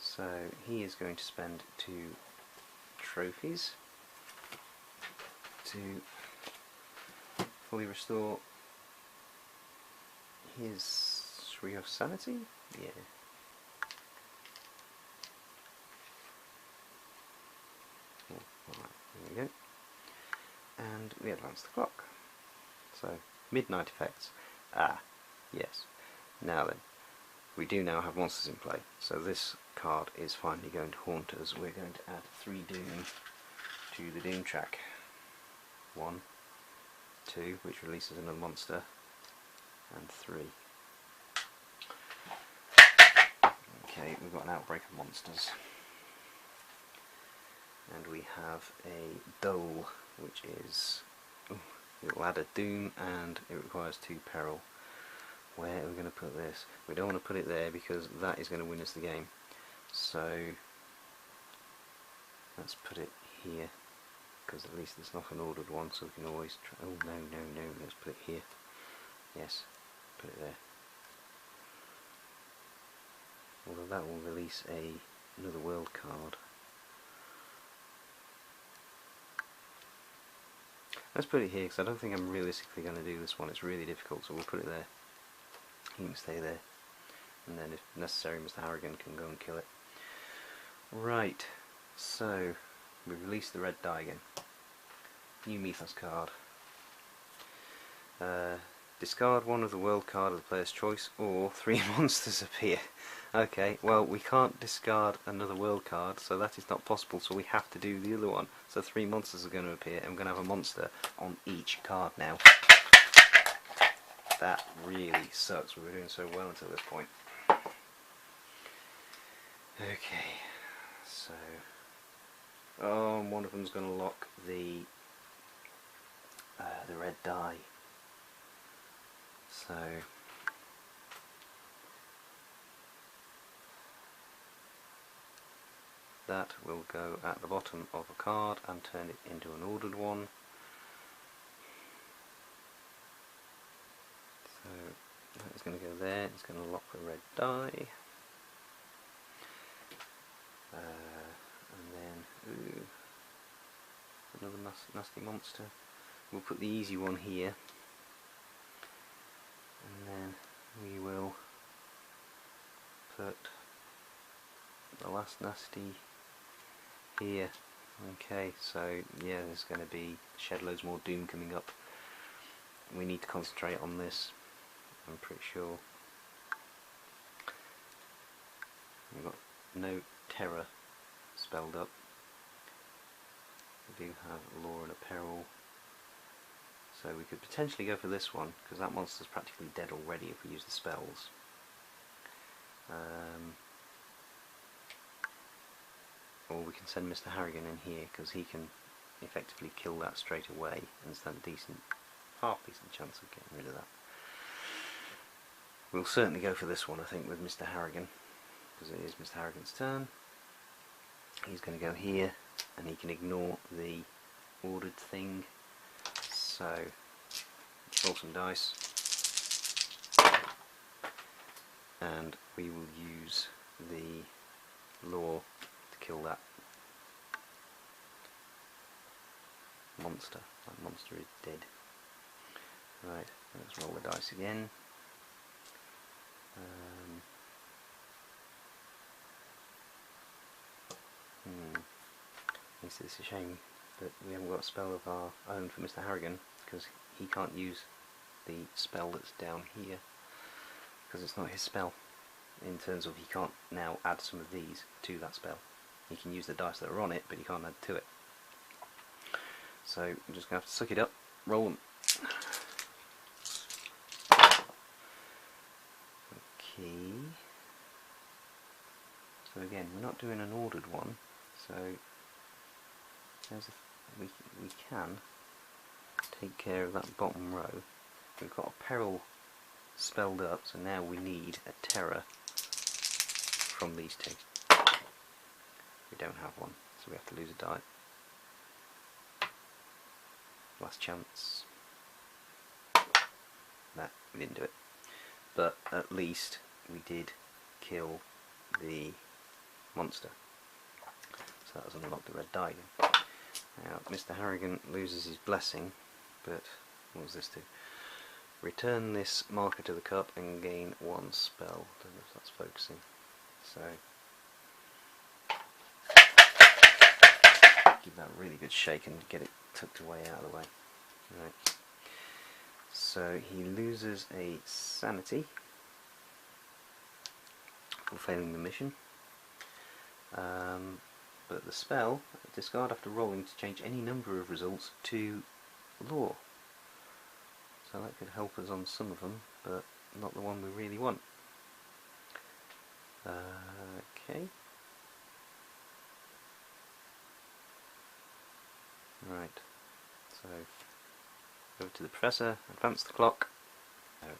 So he is going to spend 2 trophies to fully restore his 3 of sanity? Yeah. Oh, alright, there we go. And we advance the clock. So, midnight effects. Ah, yes. Now then, we do now have monsters in play. So this card is finally going to haunt us. We're going to add 3 Doom to the Doom track. 1, 2, which releases another monster, and 3. Okay, we've got an outbreak of monsters. And we have a Dole, which is... Ooh, it will add a Doom and it requires 2 Peril. Where are we going to put this? We don't want to put it there because that is going to win us the game. So let's put it here, because at least it's not an ordered one, so we can always try. Oh no, no, no, let's put it here. Yes, put it there. Although that will release another world card. Let's put it here, because I don't think I'm realistically going to do this one. It's really difficult, so we'll put it there. You can stay there, and then if necessary Mr. Harrigan can go and kill it. Right, so we release the red die again. New Mythos card. Discard 1 of the world card of the player's choice, or 3 monsters appear. Okay, well we can't discard another world card, so that is not possible, so we have to do the other one. So 3 monsters are going to appear, and we're going to have a monster on each card now. That really sucks. We were doing so well until this point. Okay, so one of them's going to lock the red die. So that will go at the bottom of a card and turn it into an ordered one. going to go there, it's going to lock the red die. And then, ooh, another nasty monster. We'll put the easy one here, and then we will put the last nasty here. Okay, so yeah, there's going to be shed loads more doom coming up. We need to concentrate on this, I'm pretty sure. We've got no terror spelled up. We do have law and a peril, so we could potentially go for this one, because that monster's practically dead already if we use the spells. Or we can send Mr. Harrigan in here, because he can effectively kill that straight away and stand a decent, half decent chance of getting rid of that. We'll certainly go for this one, I think, with Mr. Harrigan, because it is Mr. Harrigan's turn. He's going to go here, and he can ignore the ordered thing. So, roll some dice, and we will use the law to kill that monster. That monster is dead. Right, let's roll the dice again. It's a shame that we haven't got a spell of our own for Mr. Harrigan, because he can't use the spell that's down here, because it's not his spell, in terms of he can't now add some of these to that spell. He can use the dice that are on it, but he can't add to it. So I'm just going to have to suck it up, roll them. Okay. So again, we're not doing an ordered one, so we can take care of that bottom row. We've got a peril spelled up, so now we need a terror from these two. We don't have one, so we have to lose a die. Last chance. Nah, we didn't do it. But at least we did kill the monster. So that has unlocked the red die again. Now, Mr. Harrigan loses his blessing, but what does this do? Return this marker to the cup and gain one spell. Don't know if that's focusing. So, give that a really good shake and get it tucked away out of the way. Right. So he loses a sanity for failing the mission. But the spell, discard after rolling to change any number of results to law. So that could help us on some of them, but not the one we really want. Okay. Right. So, over to the Professor, advance the clock.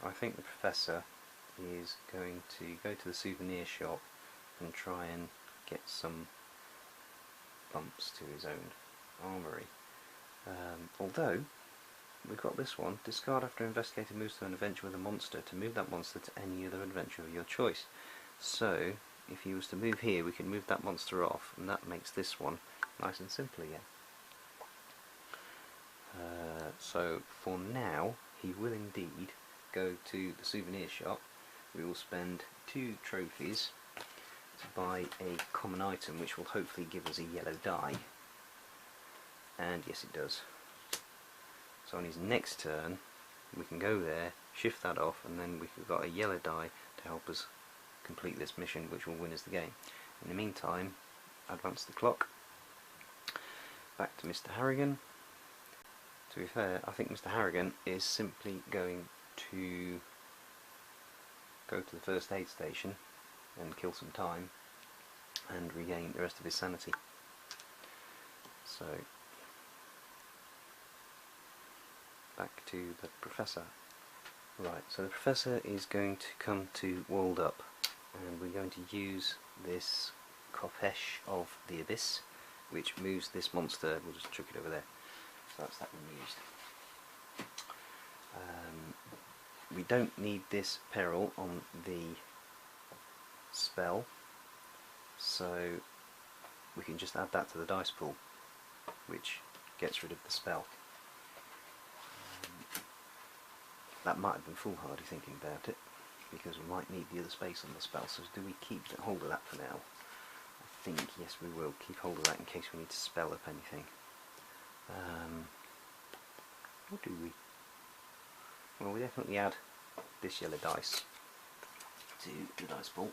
I think the Professor is going to go to the souvenir shop and try and get some bumps to his own armoury. Although, we've got this one, discard after investigator moves to an adventure with a monster to move that monster to any other adventure of your choice. So, if he was to move here, we can move that monster off, and that makes this one nice and simple again. So, for now, he will indeed go to the souvenir shop. We will spend 2 trophies to buy a common item, which will hopefully give us a yellow die. And yes, it does. So on his next turn, we can go there, shift that off, and then we've got a yellow die to help us complete this mission, which will win us the game. In the meantime, advance the clock. Back to Mr. Harrigan. To be fair, I think Mr. Harrigan is simply going to go to the first aid station and kill some time and regain the rest of his sanity. So, back to the Professor. Right, so the Professor is going to come to Walled Up, and we're going to use this Kopesh of the Abyss, which moves this monster. We'll just chuck it over there. So that's that one used. we don't need this peril on the spell, so we can just add that to the dice pool, which gets rid of the spell. That might have been foolhardy thinking about it, because we might need the other space on the spell, so do we keep hold of that for now? I think, yes, we will keep hold of that in case we need to spell up anything. Or do we? Well, we definitely add this yellow dice to the dice pool.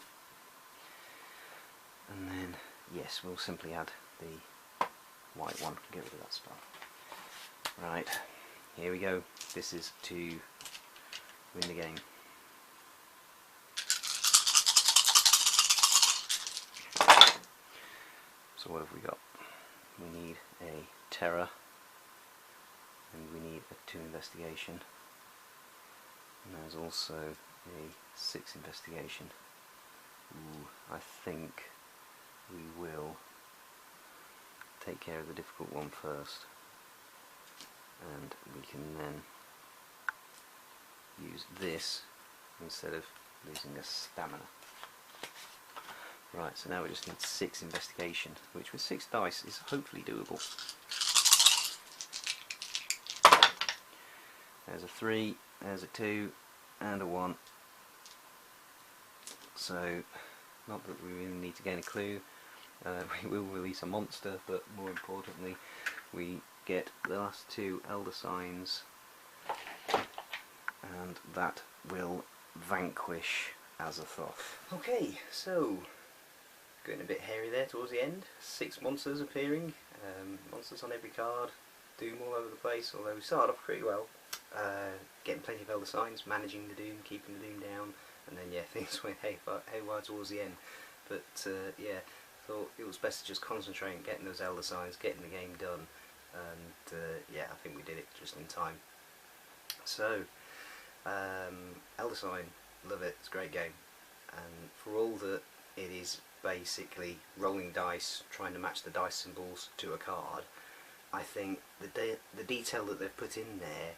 And then, yes, we'll simply add the white one, get rid of that spell. Right, here we go. This is to win the game. So what have we got? We need a terror, and we need a 2 investigation, and there's also a 6 investigation. Ooh, I think we will take care of the difficult one first, and we can then use this instead of losing a stamina. Right, so now we just need 6 investigation, which with 6 dice is hopefully doable. There's a 3, there's a 2, and a 1. So, not that we really need to gain a clue. We will release a monster, but more importantly, we get the last 2 elder signs, and that will vanquish Azathoth. Okay, so getting a bit hairy there towards the end. 6 monsters appearing, monsters on every card, doom all over the place, although we started off pretty well. Getting plenty of elder signs, managing the doom, keeping the doom down, and then yeah, things went haywire towards the end. But yeah, thought it was best to just concentrate on getting those elder signs, getting the game done, and yeah, I think we did it just in time. So, elder sign, love it, it's a great game, and for all that it is basically rolling dice, trying to match the dice symbols to a card, I think the detail that they've put in there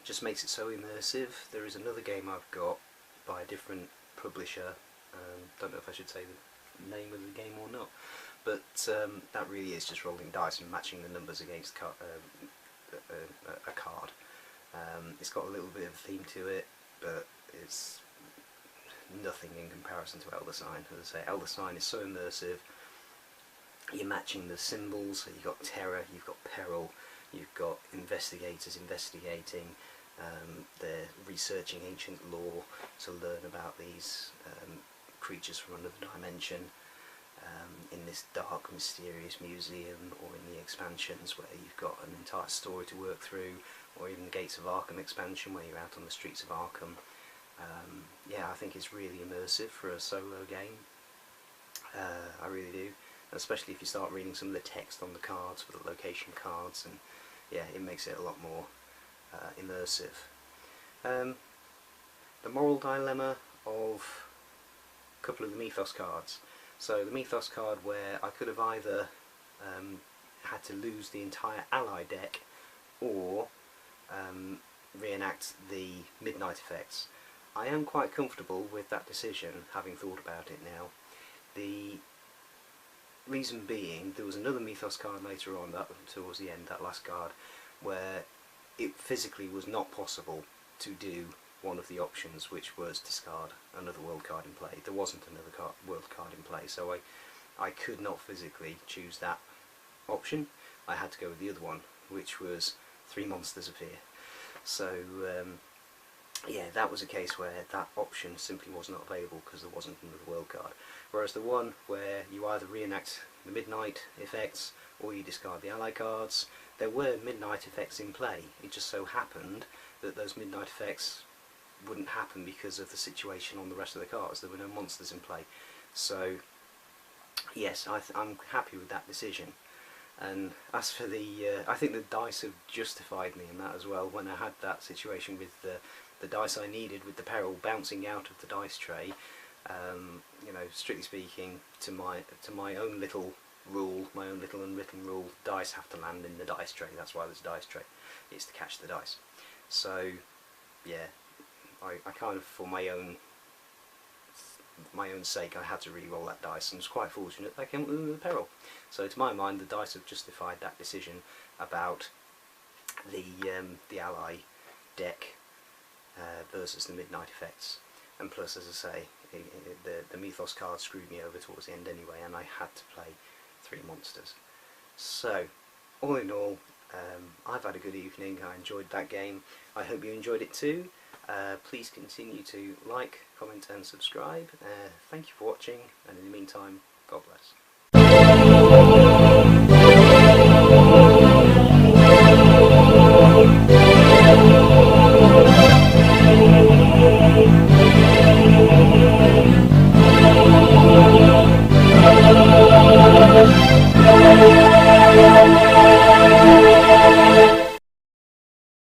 just makes it so immersive. There is another game I've got by a different publisher, don't know if I should say the name of the game or not, but that really is just rolling dice and matching the numbers against a card. It's got a little bit of a theme to it, but it's nothing in comparison to Elder Sign. As I say, Elder Sign is so immersive. You're matching the symbols, so you've got terror, you've got peril, you've got investigators investigating, they're researching ancient lore to learn about these creatures from another dimension, in this dark, mysterious museum, or in the expansions where you've got an entire story to work through, or even the Gates of Arkham expansion where you're out on the streets of Arkham. Yeah, I think it's really immersive for a solo game. I really do, especially if you start reading some of the text on the cards for the location cards, and yeah, it makes it a lot more immersive. The moral dilemma of a couple of the Mythos cards. So the Mythos card where I could have either had to lose the entire ally deck or reenact the midnight effects. I am quite comfortable with that decision, having thought about it now. The reason being, there was another Mythos card later on, that towards the end, that last card, where it physically was not possible to do one of the options, which was discard another world card in play. There wasn't another world card in play, so I could not physically choose that option. I had to go with the other one, which was 3 monsters appear. So yeah, that was a case where that option simply was not available because there wasn't another world card. Whereas the one where you either reenact the midnight effects or you discard the ally cards, there were midnight effects in play. It just so happened that those midnight effects wouldn't happen because of the situation on the rest of the cards. There were no monsters in play. So yes, I'm happy with that decision. And as for the, I think the dice have justified me in that as well. When I had that situation with the dice I needed with the peril bouncing out of the dice tray, you know, strictly speaking, to my own little rule, my own little unwritten rule, dice have to land in the dice tray. That's why there's a dice tray. It's to catch the dice. So yeah, I kind of, for my own sake, I had to re-roll that dice, and was quite fortunate that I came up with the peril. So to my mind, the dice have justified that decision about the ally deck versus the midnight effects. And plus, as I say, the Mythos card screwed me over towards the end anyway, and I had to play 3 monsters. So, all in all, I've had a good evening. I enjoyed that game. I hope you enjoyed it too. Please continue to like, comment and subscribe. Thank you for watching, and in the meantime, God bless.